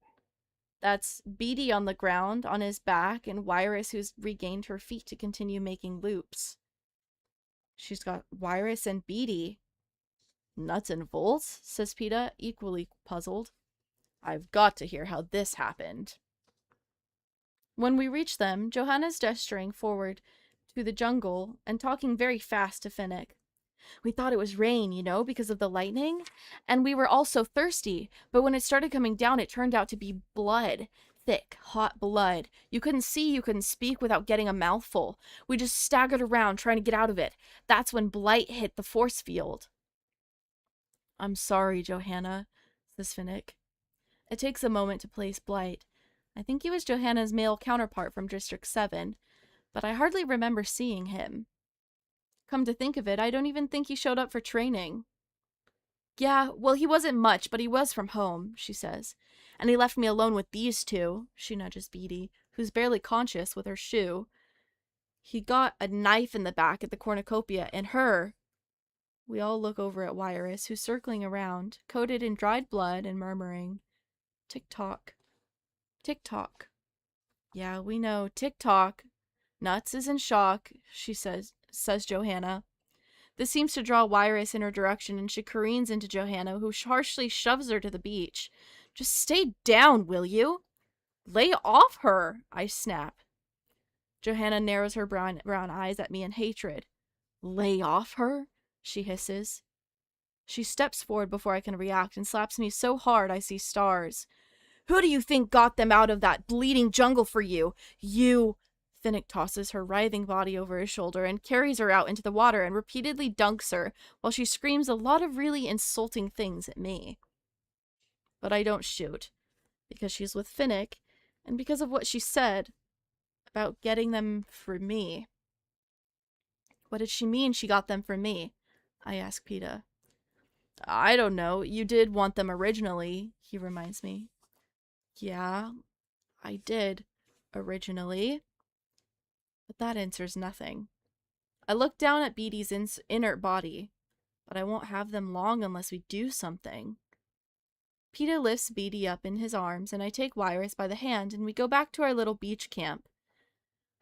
That's Beatty on the ground, on his back, and Wyrus, who's regained her feet to continue making loops. She's got Wyrus and Beatty. "Nuts and bolts?" says Peeta, equally puzzled. "I've got to hear how this happened." When we reach them, Johanna's gesturing forward to the jungle and talking very fast to Finnick. "We thought it was rain, because of the lightning, and we were all so thirsty, but when it started coming down, it turned out to be blood. Thick, hot blood. You couldn't see, you couldn't speak without getting a mouthful. We just staggered around trying to get out of it. That's when Blight hit the force field." "I'm sorry, Johanna," says Finnick. It takes a moment to place Blight. I think he was Johanna's male counterpart from District 7, but I hardly remember seeing him. Come to think of it, I don't even think he showed up for training. "Yeah, well, he wasn't much, but he was from home," she says. "And he left me alone with these two," she nudges Beatty, who's barely conscious, with her shoe. "He got a knife in the back at the cornucopia, and her." We all look over at Wyrus, who's circling around, coated in dried blood and murmuring, "Tick-tock. Tick-tock." "Yeah, we know. Tick-tock. Nuts is in shock," she says Johanna. This seems to draw Wyrus in her direction, and she careens into Johanna, who harshly shoves her to the beach. "Just stay down, will you?" "Lay off her," I snap. Johanna narrows her brown eyes at me in hatred. "Lay off her?" she hisses. She steps forward before I can react and slaps me so hard I see stars. "Who do you think got them out of that bleeding jungle for you? You—" Finnick tosses her writhing body over his shoulder and carries her out into the water and repeatedly dunks her while she screams a lot of really insulting things at me. But I don't shoot, because she's with Finnick, and because of what she said about getting them for me. "What did she mean she got them for me?" I ask Peeta. "I don't know. You did want them originally," he reminds me. "Yeah, I did, originally." But that answers nothing. I look down at Beatty's inert body, but I won't have them long unless we do something. Peeta lifts Beatty up in his arms, and I take Wyrus by the hand, and we go back to our little beach camp.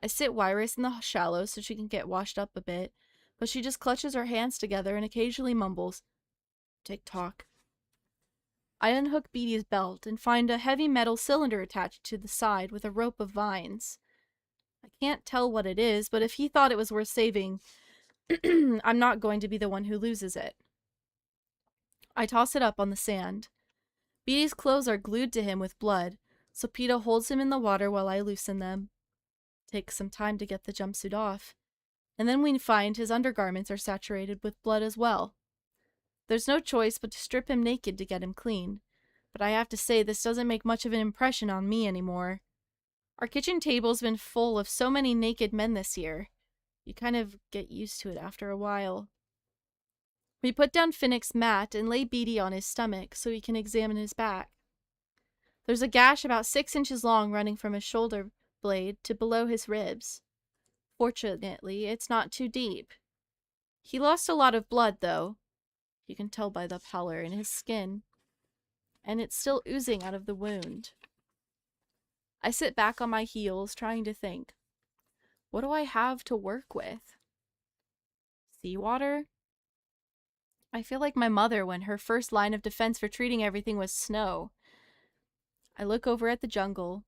I sit Wyrus in the shallows so she can get washed up a bit, but she just clutches her hands together and occasionally mumbles, "Tick-tock." I unhook Beatty's belt and find a heavy metal cylinder attached to the side with a rope of vines. I can't tell what it is, but if he thought it was worth saving, I'm not going to be the one who loses it. I toss it up on the sand. Beatty's clothes are glued to him with blood, so Peeta holds him in the water while I loosen them. Takes some time to get the jumpsuit off, and then we find his undergarments are saturated with blood as well. There's no choice but to strip him naked to get him clean, but I have to say this doesn't make much of an impression on me anymore. Our kitchen table's been full of so many naked men this year. You kind of get used to it after a while. We put down Finnick's mat and lay Beatty on his stomach so he can examine his back. There's a gash about 6 inches long running from his shoulder blade to below his ribs. Fortunately, it's not too deep. He lost a lot of blood, though. You can tell by the pallor in his skin. And it's still oozing out of the wound. I sit back on my heels, trying to think. What do I have to work with? Seawater? I feel like my mother when her first line of defense for treating everything was snow. I look over at the jungle.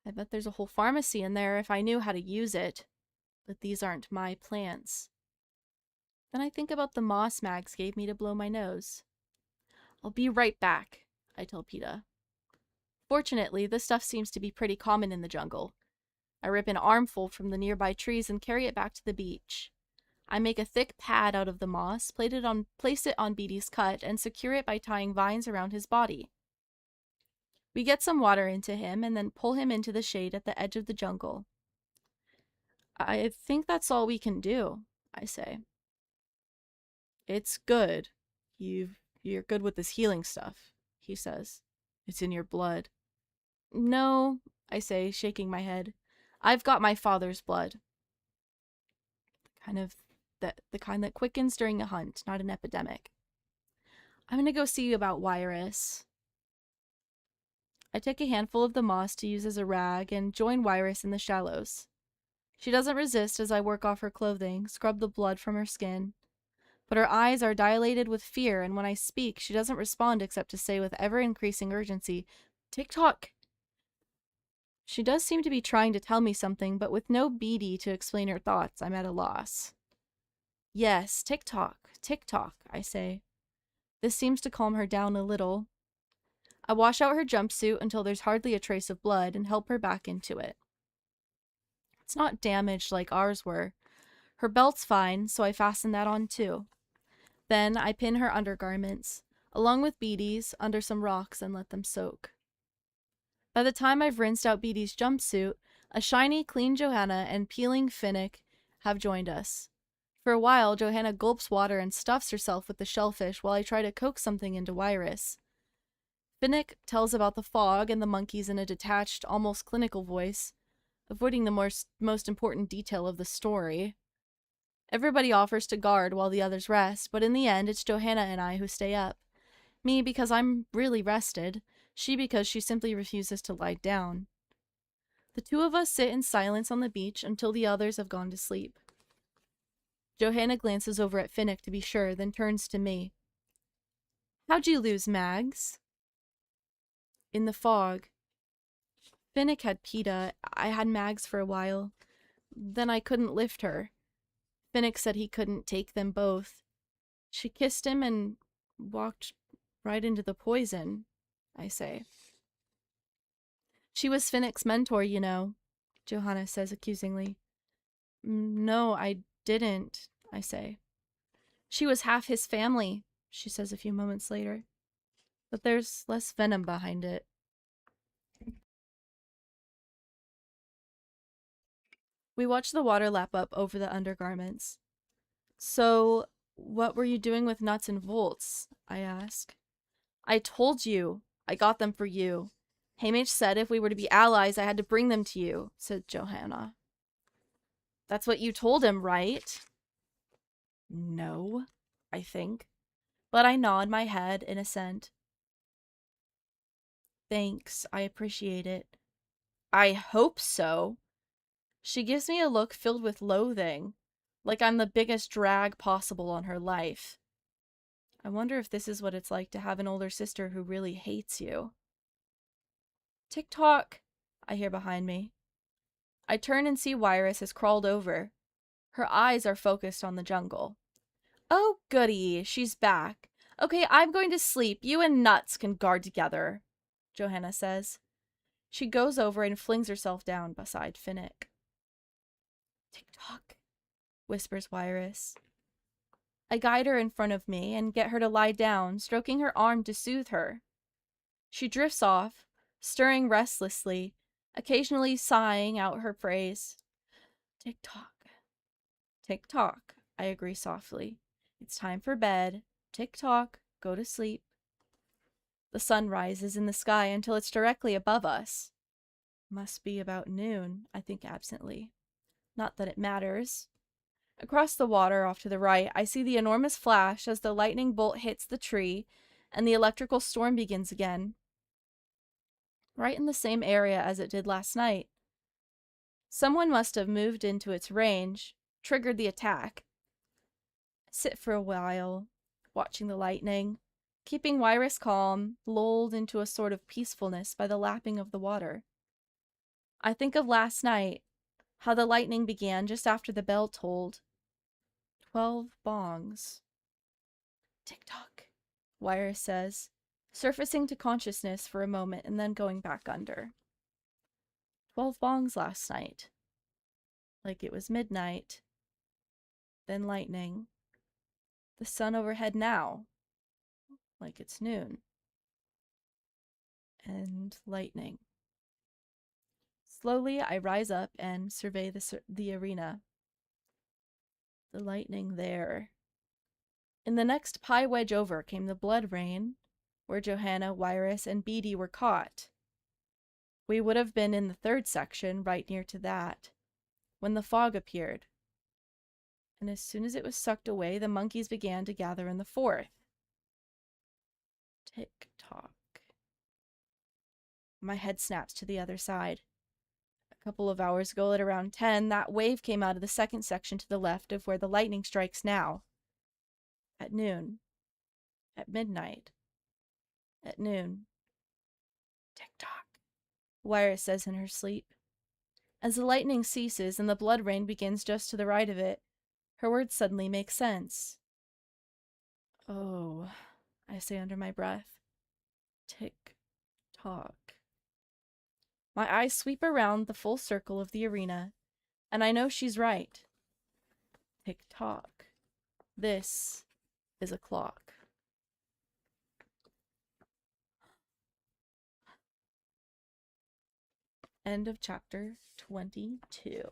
I bet there's a whole pharmacy in there if I knew how to use it. But these aren't my plants. Then I think about the moss Mags gave me to blow my nose. I'll be right back, I tell PETA. Fortunately, this stuff seems to be pretty common in the jungle. I rip an armful from the nearby trees and carry it back to the beach. I make a thick pad out of the moss, place it on Beatty's cut, and secure it by tying vines around his body. We get some water into him and then pull him into the shade at the edge of the jungle. I think that's all we can do, I say. It's good. You're good with this healing stuff, he says. It's in your blood. No, I say, shaking my head. I've got my father's blood. The kind that quickens during a hunt, not an epidemic. I'm gonna go see about Wyrus. I take a handful of the moss to use as a rag and join Wyrus in the shallows. She doesn't resist as I work off her clothing, scrub the blood from her skin. But her eyes are dilated with fear, and when I speak, she doesn't respond except to say with ever-increasing urgency, "TikTok." She does seem to be trying to tell me something, but with no Beatty to explain her thoughts, I'm at a loss. Yes, TikTok, I say. This seems to calm her down a little. I wash out her jumpsuit until there's hardly a trace of blood and help her back into it. It's not damaged like ours were. Her belt's fine, so I fasten that on too. Then I pin her undergarments, along with Beatty's, under some rocks and let them soak. By the time I've rinsed out Beatty's jumpsuit, a shiny, clean Johanna and peeling Finnick have joined us. For a while, Johanna gulps water and stuffs herself with the shellfish while I try to coax something into Wyrus. Finnick tells about the fog and the monkeys in a detached, almost clinical voice, avoiding the most important detail of the story. Everybody offers to guard while the others rest, but in the end, it's Johanna and I who stay up. Me because I'm really rested, she because she simply refuses to lie down. The two of us sit in silence on the beach until the others have gone to sleep. Johanna glances over at Finnick to be sure, then turns to me. How'd you lose Mags? In the fog. Finnick had PETA. I had Mags for a while. Then I couldn't lift her. Finnick said he couldn't take them both. She kissed him and walked right into the poison, I say. She was Finnick's mentor, you know, Johanna says accusingly. No, I didn't, I say. She was half his family, she says a few moments later. But there's less venom behind it. We watch the water lap up over the undergarments. So, what were you doing with Nuts and Volts? I ask. I told you. I got them for you. Hamish said if we were to be allies, I had to bring them to you, said Johanna. That's what you told him, right? No, I think. But I nod my head in assent. Thanks, I appreciate it. I hope so. She gives me a look filled with loathing, like I'm the biggest drag possible on her life. I wonder if this is what it's like to have an older sister who really hates you. Tick-tock, I hear behind me. I turn and see Wyrus has crawled over. Her eyes are focused on the jungle. Oh, goody, she's back. Okay, I'm going to sleep. You and Nuts can guard together, Johanna says. She goes over and flings herself down beside Finnick. Tick-tock, whispers Wyrus. I guide her in front of me and get her to lie down, stroking her arm to soothe her. She drifts off, stirring restlessly, occasionally sighing out her phrase. Tick-tock. Tick-tock, I agree softly. It's time for bed. Tick-tock, go to sleep. The sun rises in the sky until it's directly above us. Must be about noon, I think absently. Not that it matters. Across the water off to the right, I see the enormous flash as the lightning bolt hits the tree and the electrical storm begins again. Right in the same area as it did last night. Someone must have moved into its range, triggered the attack. I sit for a while, watching the lightning, keeping Wyrus calm, lulled into a sort of peacefulness by the lapping of the water. I think of last night, how the lightning began just after the bell tolled. 12 bongs. Tick-tock, Wyrus says, surfacing to consciousness for a moment and then going back under. 12 bongs last night. Like it was midnight. Then lightning. The sun overhead now. Like it's noon. And lightning. Slowly, I rise up and survey the arena. The lightning there. In the next pie wedge over came the blood rain, where Johanna, Wyrus, and Beatty were caught. We would have been in the third section, right near to that, when the fog appeared. And as soon as it was sucked away, the monkeys began to gather in the fourth. Tick-tock. My head snaps to the other side. A couple of hours ago at around 10, that wave came out of the second section to the left of where the lightning strikes now. At noon. At midnight. At noon. Tick-tock, Wyrus says in her sleep. As the lightning ceases and the blood rain begins just to the right of it, her words suddenly make sense. Oh, I say under my breath. Tick-tock. My eyes sweep around the full circle of the arena, and I know she's right. Tick-tock. This is a clock. End of chapter 22.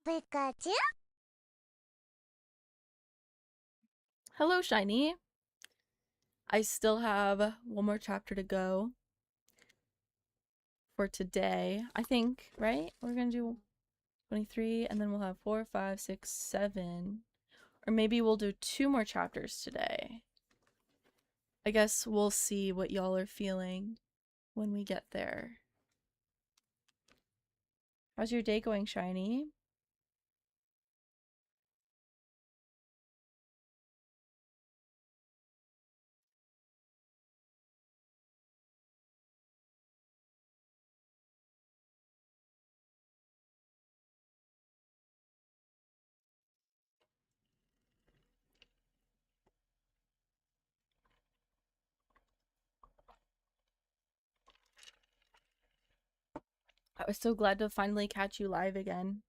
Pikachu? Hello, Shiny. I still have one more chapter to go for today. I think, right? We're going to do 23, and then we'll have 4, 5, 6, 7. Or maybe we'll do 2 more chapters today. I guess we'll see what y'all are feeling when we get there. How's your day going, Shiny? I was so glad to finally catch you live again.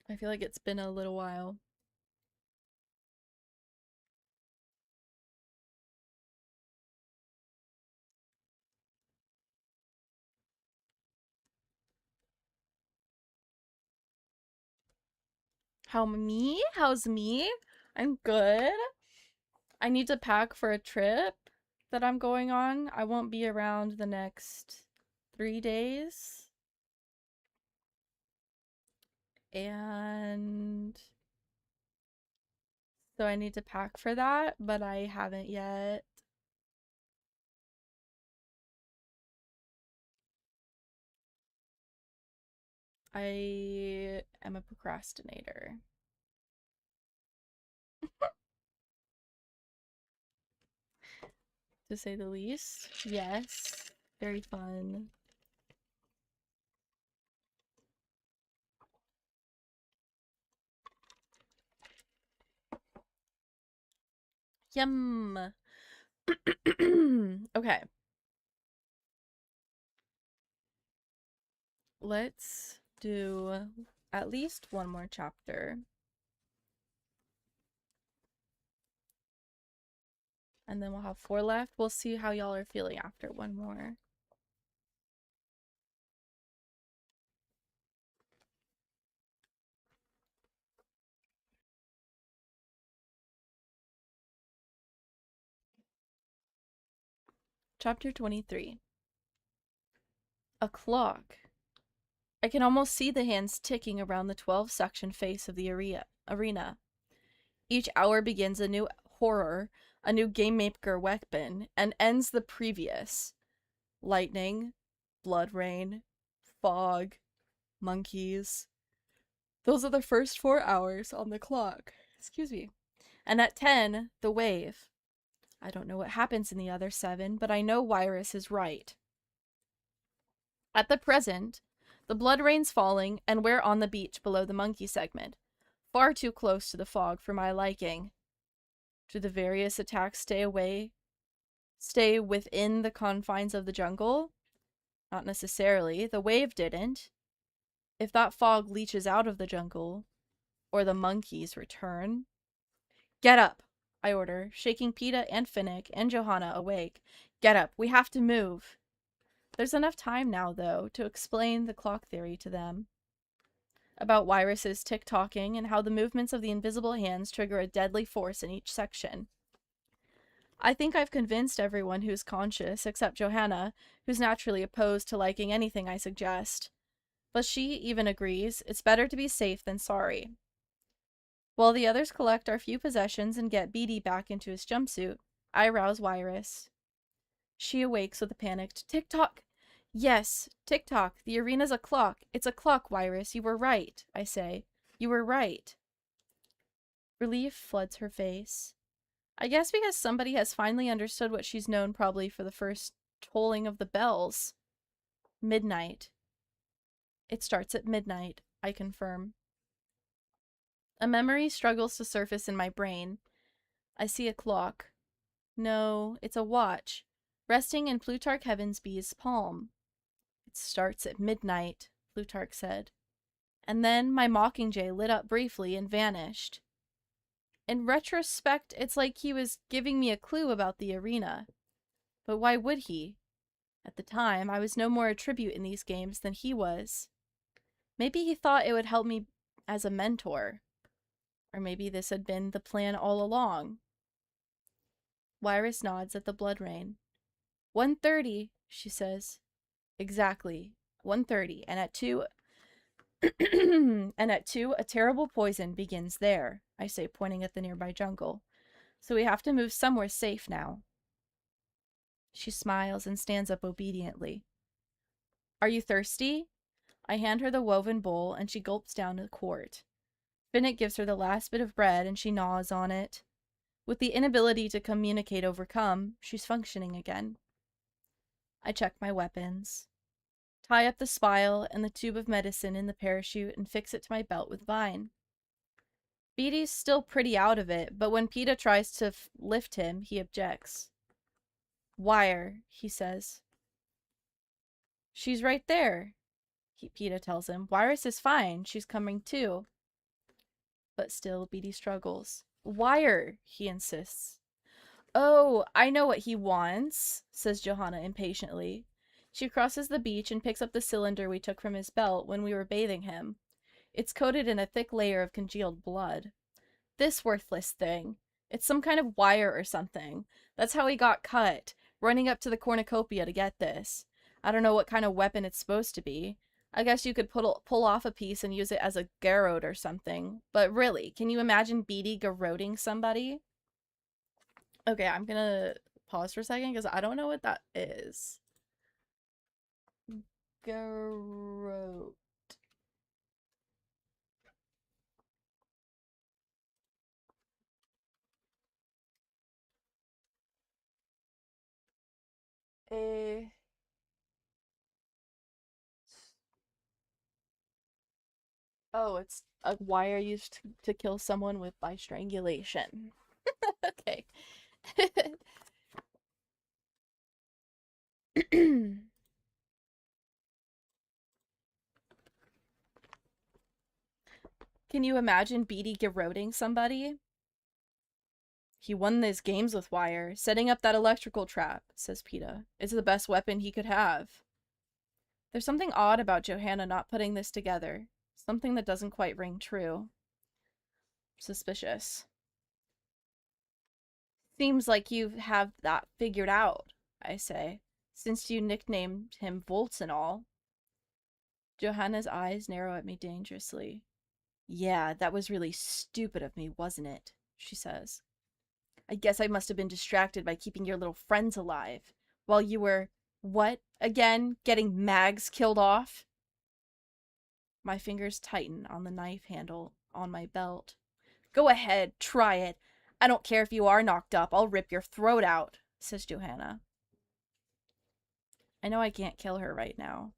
I feel like it's been a little while. How me? How's me? I'm good. I need to pack for a trip that I'm going on. I won't be around the next 3 days. And so I need to pack for that, but I haven't yet. I am a procrastinator. To say the least. Yes. Very fun. Yum. Okay. Let's do at least one more chapter. And then we'll have 4 left. We'll see how y'all are feeling after one more. Chapter 23. A clock. I can almost see the hands ticking around the 12-section face of the arena. Each hour begins a new horror, a new Game Maker weapon, and ends the previous. Lightning, blood rain, fog, monkeys. Those are the first 4 hours on the clock. Excuse me. And at 10, the wave. I don't know what happens in the other 7, but I know Wyrus is right. At the present, the blood rain's falling, and we're on the beach below the monkey segment. Far too close to the fog for my liking. Do the various attacks stay within the confines of the jungle? Not necessarily. The wave didn't. If that fog leaches out of the jungle, or the monkeys return... Get up, I order, shaking Peeta and Finnick and Johanna awake. Get up, we have to move. There's enough time now, though, to explain the clock theory to them. About Wyrus's tick-tocking and how the movements of the invisible hands trigger a deadly force in each section. I think I've convinced everyone who's conscious, except Johanna, who's naturally opposed to liking anything I suggest. But she even agrees it's better to be safe than sorry. While the others collect our few possessions and get Beatty back into his jumpsuit, I rouse Wyrus. She awakes with a panicked tick-tock. Yes, tick-tock. The arena's a clock. It's a clock, Wyrus. You were right, I say. You were right. Relief floods her face. I guess because somebody has finally understood what she's known probably for the first tolling of the bells. Midnight. It starts at midnight, I confirm. A memory struggles to surface in my brain. I see a clock. No, it's a watch, resting in Plutarch Heavensby's palm. It starts at midnight, Plutarch said. And then my Mockingjay lit up briefly and vanished. In retrospect, it's like he was giving me a clue about the arena. But why would he? At the time, I was no more a tribute in these games than he was. Maybe he thought it would help me as a mentor. Or maybe this had been the plan all along. Wyrus nods at the blood rain. 1:30, she says. Exactly. 1:30, and at 2... and at 2, a terrible poison begins there, I say, pointing at the nearby jungle. So we have to move somewhere safe now. She smiles and stands up obediently. Are you thirsty? I hand her the woven bowl, and she gulps down a quart. Finnick gives her the last bit of bread, and she gnaws on it. With the inability to communicate overcome, she's functioning again. I check my weapons. Tie up the spile and the tube of medicine in the parachute and fix it to my belt with Vine. Beatty's still pretty out of it, but when Peeta tries to lift him, he objects. Wire, he says. She's right there, Peeta tells him. Wyrus is fine. She's coming too. But still, Beatty struggles. Wire, he insists. Oh, I know what he wants, says Johanna impatiently. She crosses the beach and picks up the cylinder we took from his belt when we were bathing him. It's coated in a thick layer of congealed blood. This worthless thing. It's some kind of wire or something. That's how he got cut, running up to the cornucopia to get this. I don't know what kind of weapon it's supposed to be. I guess you could pull off a piece and use it as a garrote or something. But really, can you imagine Beatty garroting somebody? Okay, I'm gonna pause for a second because I don't know what that is. Garrote. Oh, it's a wire used to kill someone with by strangulation. Okay. Can you imagine Beatty garroting somebody? He won these games with wire, setting up that electrical trap, says Peeta. It's the best weapon he could have. There's something odd about Johanna not putting this together. Something that doesn't quite ring true. Suspicious. Seems like you have that figured out, I say, since you nicknamed him Volts and all. Johanna's eyes narrow at me dangerously. Yeah, that was really stupid of me, wasn't it? She says. I guess I must have been distracted by keeping your little friends alive. While you were, what, again, getting Mags killed off? My fingers tighten on the knife handle on my belt. Go ahead, try it. I don't care if you are knocked up, I'll rip your throat out, says Johanna. I know I can't kill her right now,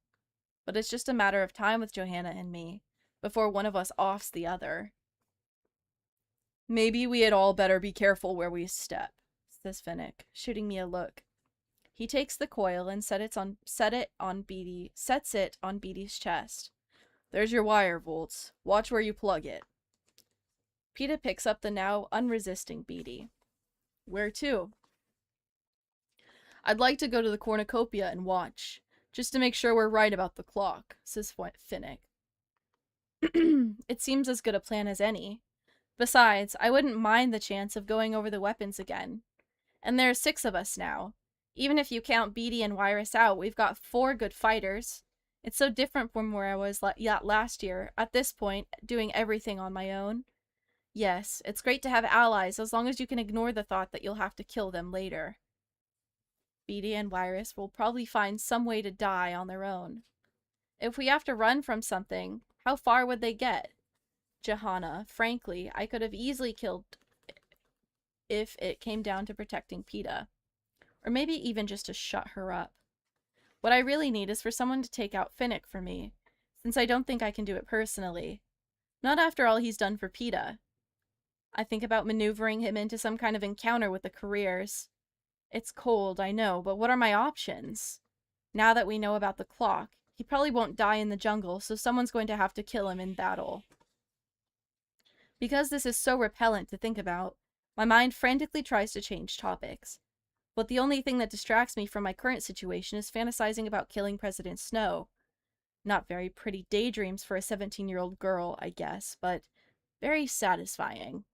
but it's just a matter of time with Johanna and me, before one of us offs the other. Maybe we had all better be careful where we step, says Finnick, shooting me a look. He takes the coil and sets it on Beatty's chest. There's your wire, Volts. Watch where you plug it. Peeta picks up the now unresisting Beatty. Where to? I'd like to go to the cornucopia and watch, just to make sure we're right about the clock, says Finnick. It seems as good a plan as any. Besides, I wouldn't mind the chance of going over the weapons again. And there are 6 of us now. Even if you count Beatty and Wirus out, we've got 4 good fighters. It's so different from where I was last year, at this point, doing everything on my own. Yes, it's great to have allies as long as you can ignore the thought that you'll have to kill them later. Beatty and Wirus will probably find some way to die on their own. If we have to run from something, how far would they get? Johanna, frankly, I could have easily killed if it came down to protecting Peeta. Or maybe even just to shut her up. What I really need is for someone to take out Finnick for me, since I don't think I can do it personally. Not after all he's done for Peeta. I think about maneuvering him into some kind of encounter with the careers. It's cold, I know, but what are my options? Now that we know about the clock, he probably won't die in the jungle, so someone's going to have to kill him in battle. Because this is so repellent to think about, my mind frantically tries to change topics. But the only thing that distracts me from my current situation is fantasizing about killing President Snow. Not very pretty daydreams for a 17-year-old girl, I guess, but very satisfying.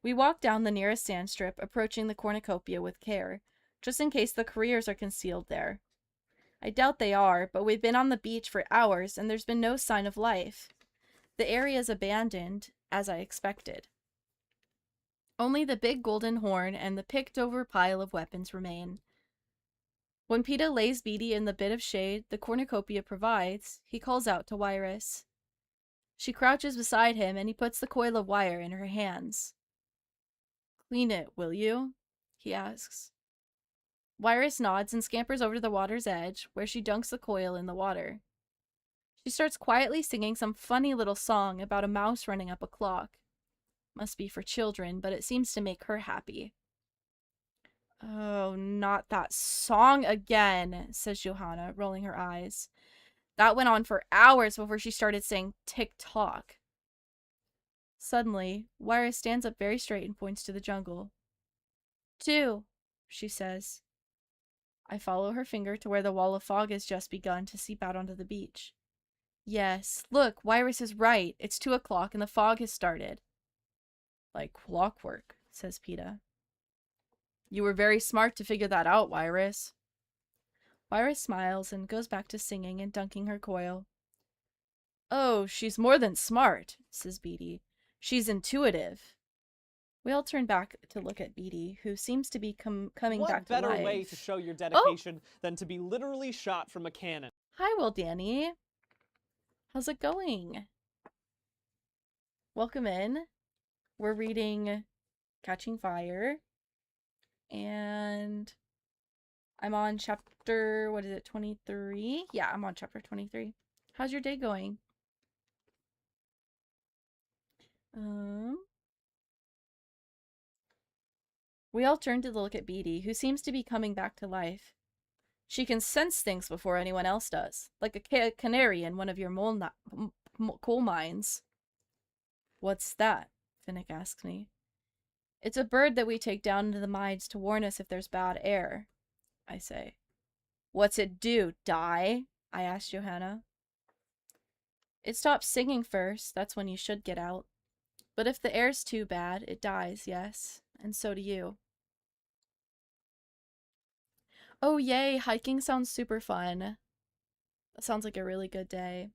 We walk down the nearest sand strip, approaching the cornucopia with care, just in case the careers are concealed there. I doubt they are, but we've been on the beach for hours and there's been no sign of life. The area is abandoned, as I expected. Only the big golden horn and the picked-over pile of weapons remain. When Peeta lays Beatty in the bit of shade the cornucopia provides, he calls out to Wirus. She crouches beside him, and he puts the coil of wire in her hands. Clean it, will you? He asks. Wirus nods and scampers over to the water's edge, where she dunks the coil in the water. She starts quietly singing some funny little song about a mouse running up a clock. Must be for children, but it seems to make her happy. Oh, not that song again, says Johanna, rolling her eyes. That went on for hours before she started saying tick-tock. Suddenly, Wirus stands up very straight and points to the jungle. 2, she says. I follow her finger to where the wall of fog has just begun to seep out onto the beach. Yes, look, Wirus is right. It's 2 o'clock and the fog has started. Like clockwork, says Peeta. You were very smart to figure that out, Wirus. Wirus smiles and goes back to singing and dunking her coil. Oh, she's more than smart, says Beatty. She's intuitive. We all turn back to look at Beatty, who seems to be coming back to life. What better way to show your dedication than to be literally shot from a cannon? Hi, Will Danny. How's it going? Welcome in. We're reading Catching Fire. And I'm on chapter, 23? Yeah, I'm on chapter 23. How's your day going? We all turn to look at Beatty, who seems to be coming back to life. She can sense things before anyone else does, like a canary in one of your coal mines. What's that? Finnick asks me. It's a bird that we take down into the mines to warn us if there's bad air, I say. What's it do, die? I ask Johanna. It stops singing first, that's when you should get out. But if the air's too bad, it dies, yes, and so do you. Oh yay, hiking sounds super fun. That sounds like a really good day.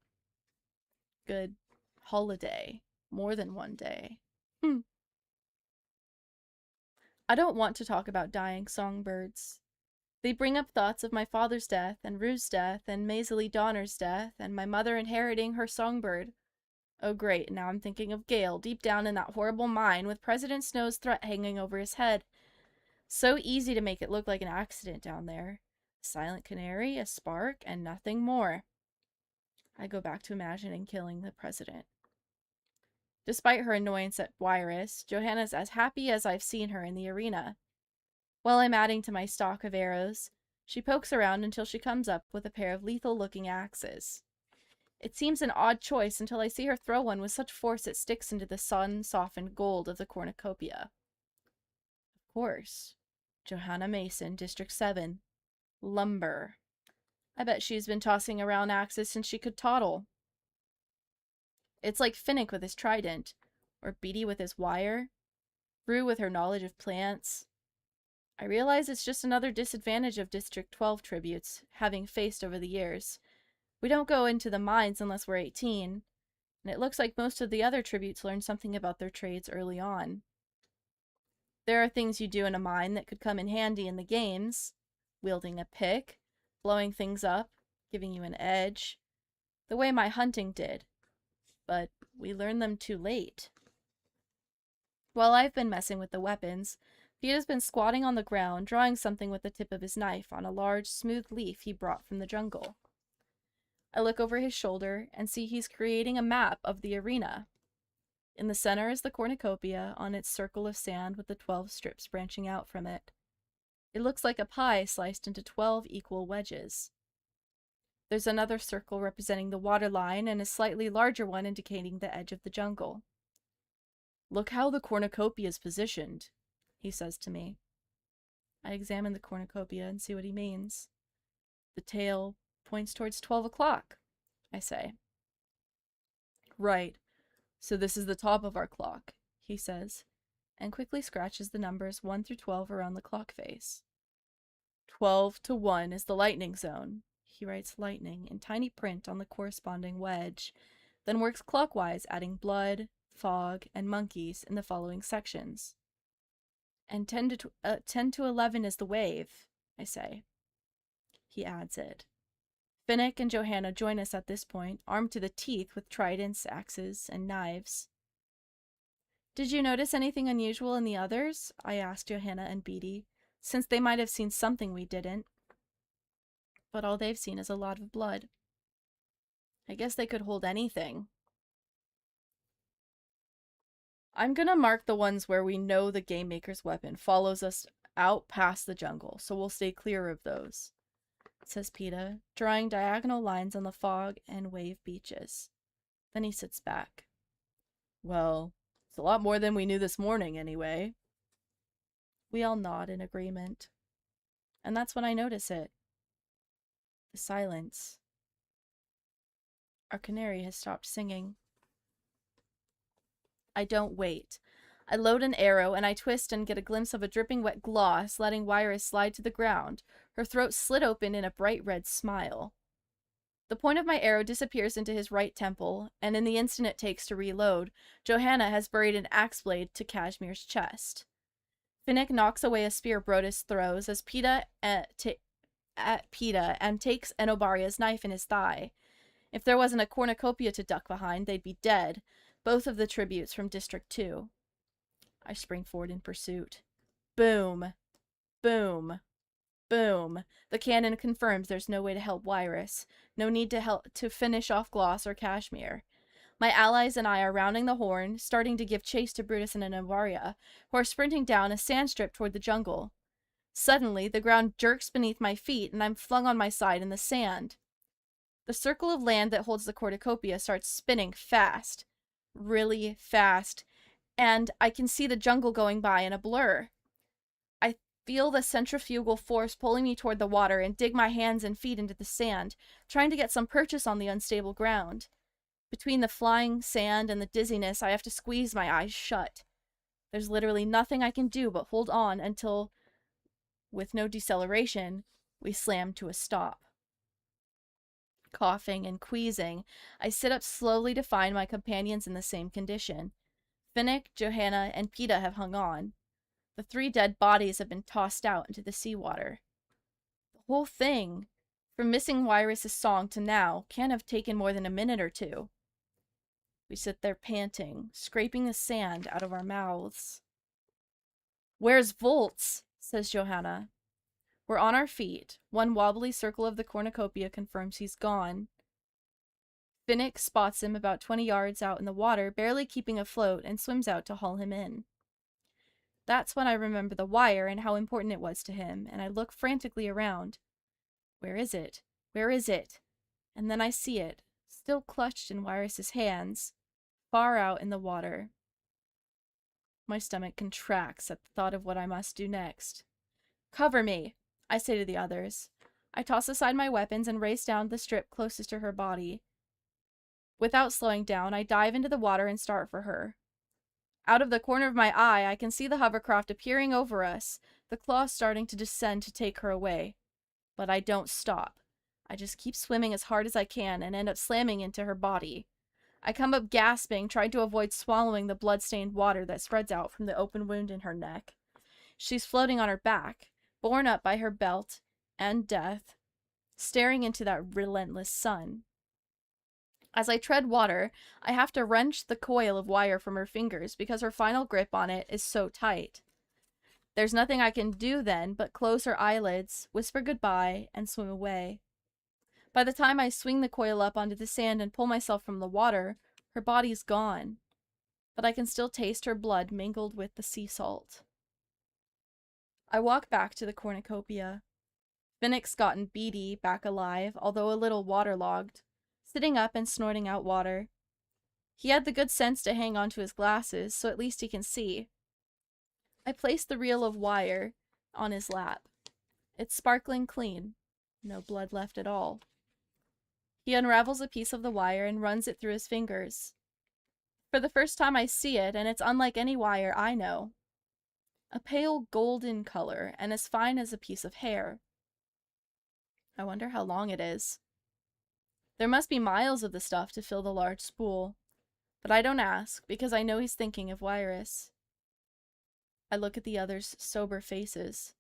Good holiday. More than one day. I don't want to talk about dying songbirds. They bring up thoughts of my father's death, and Rue's death, and Maisie Donner's death, and my mother inheriting her songbird. Oh great, now I'm thinking of Gale, deep down in that horrible mine, with President Snow's threat hanging over his head. So easy to make it look like an accident down there. A silent canary, a spark, and nothing more. I go back to imagining killing the president. Despite her annoyance at Wirus, Johanna's as happy as I've seen her in the arena. While I'm adding to my stock of arrows, she pokes around until she comes up with a pair of lethal-looking axes. It seems an odd choice until I see her throw one with such force it sticks into the sun-softened gold of the cornucopia. Of course. Johanna Mason, District 7. Lumber. I bet she's been tossing around axes since she could toddle. It's like Finnick with his trident, or Beatty with his wire, Rue with her knowledge of plants. I realize it's just another disadvantage of District 12 tributes, having faced over the years. We don't go into the mines unless we're 18, and it looks like most of the other tributes learn something about their trades early on. There are things you do in a mine that could come in handy in the games. Wielding a pick, blowing things up, giving you an edge. The way my hunting did. But we learn them too late. While I've been messing with the weapons, Peter's been squatting on the ground, drawing something with the tip of his knife on a large, smooth leaf he brought from the jungle. I look over his shoulder and see he's creating a map of the arena. In the center is the cornucopia on its circle of sand with the 12 strips branching out from it. It looks like a pie sliced into 12 equal wedges. There's another circle representing the water line and a slightly larger one indicating the edge of the jungle. "Look how the cornucopia is positioned," he says to me. I examine the cornucopia and see what he means. "The tail points towards 12 o'clock, I say. "Right. So this is the top of our clock," he says, and quickly scratches the numbers 1 through 12 around the clock face. 12 to 1 is the lightning zone. He writes lightning in tiny print on the corresponding wedge, then works clockwise, adding blood, fog, and monkeys in the following sections. And 10 to 11 is the wave, I say. He adds it. Finnick and Johanna join us at this point, armed to the teeth with tridents, axes, and knives. "Did you notice anything unusual in the others?" I asked Johanna and Beatty, since they might have seen something we didn't. But all they've seen is a lot of blood. I guess they could hold anything. I'm gonna mark the ones where we know the Game Maker's weapon follows us out past the jungle, so we'll stay clear of those, says PETA, drawing diagonal lines on the fog and wave beaches. Then he sits back. "Well, it's a lot more than we knew this morning, anyway." We all nod in agreement. And that's when I notice it. The silence. Our canary has stopped singing. I don't wait. I load an arrow, and I twist and get a glimpse of a dripping wet gloss, letting Wirus slide to the ground, her throat slit open in a bright red smile. The point of my arrow disappears into his right temple, and in the instant it takes to reload, Johanna has buried an axe blade to Kashmir's chest. Finnick knocks away a spear Brodus throws as PETA at PETA and takes Enobaria's knife in his thigh. If there wasn't a cornucopia to duck behind, they'd be dead, both of the tributes from District 2. I spring forward in pursuit. Boom. Boom. Boom. The cannon confirms there's no way to help Wirus. No need to finish off Gloss or Kashmir. My allies and I are rounding the horn, starting to give chase to Brutus and Enobaria, who are sprinting down a sand strip toward the jungle. Suddenly, the ground jerks beneath my feet, and I'm flung on my side in the sand. The circle of land that holds the cornucopia starts spinning fast. Really fast. And I can see the jungle going by in a blur. I feel the centrifugal force pulling me toward the water and dig my hands and feet into the sand, trying to get some purchase on the unstable ground. Between the flying sand and the dizziness, I have to squeeze my eyes shut. There's literally nothing I can do but hold on until, with no deceleration, we slam to a stop. Coughing and queasing, I sit up slowly to find my companions in the same condition. Finnick, Johanna, and PETA have hung on. The 3 dead bodies have been tossed out into the seawater. The whole thing, from missing Wyrus's song to now, can't have taken more than a minute or two. We sit there panting, scraping the sand out of our mouths. "Where's Volts?" says Johanna. We're on our feet. One wobbly circle of the cornucopia confirms he's gone. Finnick spots him about 20 yards out in the water, barely keeping afloat, and swims out to haul him in. That's when I remember the wire and how important it was to him, and I look frantically around. Where is it? Where is it? And then I see it, still clutched in Wyrus's hands, far out in the water. My stomach contracts at the thought of what I must do next. "Cover me," I say to the others. I toss aside my weapons and race down the strip closest to her body. Without slowing down, I dive into the water and start for her. Out of the corner of my eye, I can see the hovercraft appearing over us, the claws starting to descend to take her away. But I don't stop. I just keep swimming as hard as I can and end up slamming into her body. I come up gasping, trying to avoid swallowing the blood-stained water that spreads out from the open wound in her neck. She's floating on her back, borne up by her belt and death, staring into that relentless sun. As I tread water, I have to wrench the coil of wire from her fingers because her final grip on it is so tight. There's nothing I can do then but close her eyelids, whisper goodbye, and swim away. By the time I swing the coil up onto the sand and pull myself from the water, her body's gone. But I can still taste her blood mingled with the sea salt. I walk back to the cornucopia. Finnick's gotten Beatty back alive, although a little waterlogged, sitting up and snorting out water. He had the good sense to hang onto his glasses, so at least he can see. I place the reel of wire on his lap. It's sparkling clean. No blood left at all. He unravels a piece of the wire and runs it through his fingers. For the first time I see it, and it's unlike any wire I know. A pale golden color, and as fine as a piece of hair. I wonder how long it is. There must be miles of the stuff to fill the large spool, but I don't ask, because I know he's thinking of Wyrus. I look at the others' sober faces.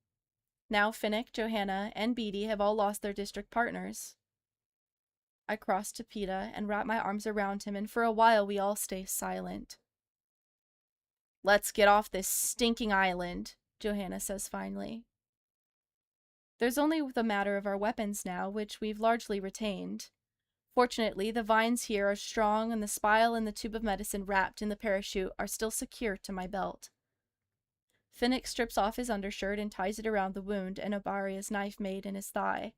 Now Finnick, Johanna, and Beatty have all lost their district partners. I cross to Peta and wrap my arms around him, and for a while we all stay silent. "Let's get off this stinking island," Johanna says finally. There's only the matter of our weapons now, which we've largely retained. Fortunately, the vines here are strong, and the spile and the tube of medicine wrapped in the parachute are still secure to my belt. Finnick strips off his undershirt and ties it around the wound Enobaria's knife made in his thigh.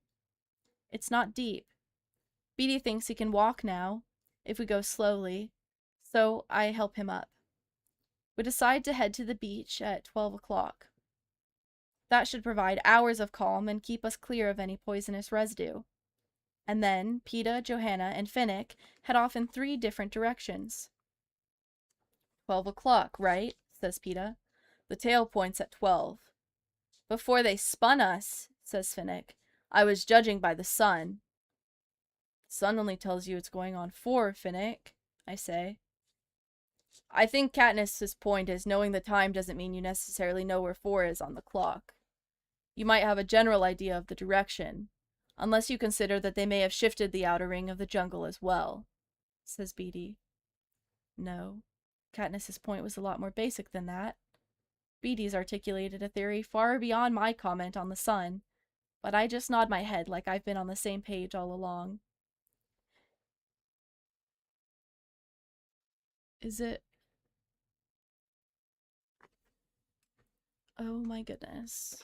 It's not deep. Beatty thinks he can walk now, if we go slowly, so I help him up. We decide to head to the beach at 12 o'clock. That should provide hours of calm and keep us clear of any poisonous residue. And then Peta, Johanna, and Finnick head off in 3 different directions. 12 o'clock, right? Says Peta. The tail point's at 12. Before they spun us, says Finnick, I was judging by the sun. The sun only tells you it's going on 4, Finnick, I say. I think Katniss's point is knowing the time doesn't mean you necessarily know where 4 is on the clock. You might have a general idea of the direction, unless you consider that they may have shifted the outer ring of the jungle as well, says Beatty. No, Katniss's point was a lot more basic than that. Beatty's articulated a theory far beyond my comment on the sun, but I just nod my head like I've been on the same page all along. Is it? Oh my goodness.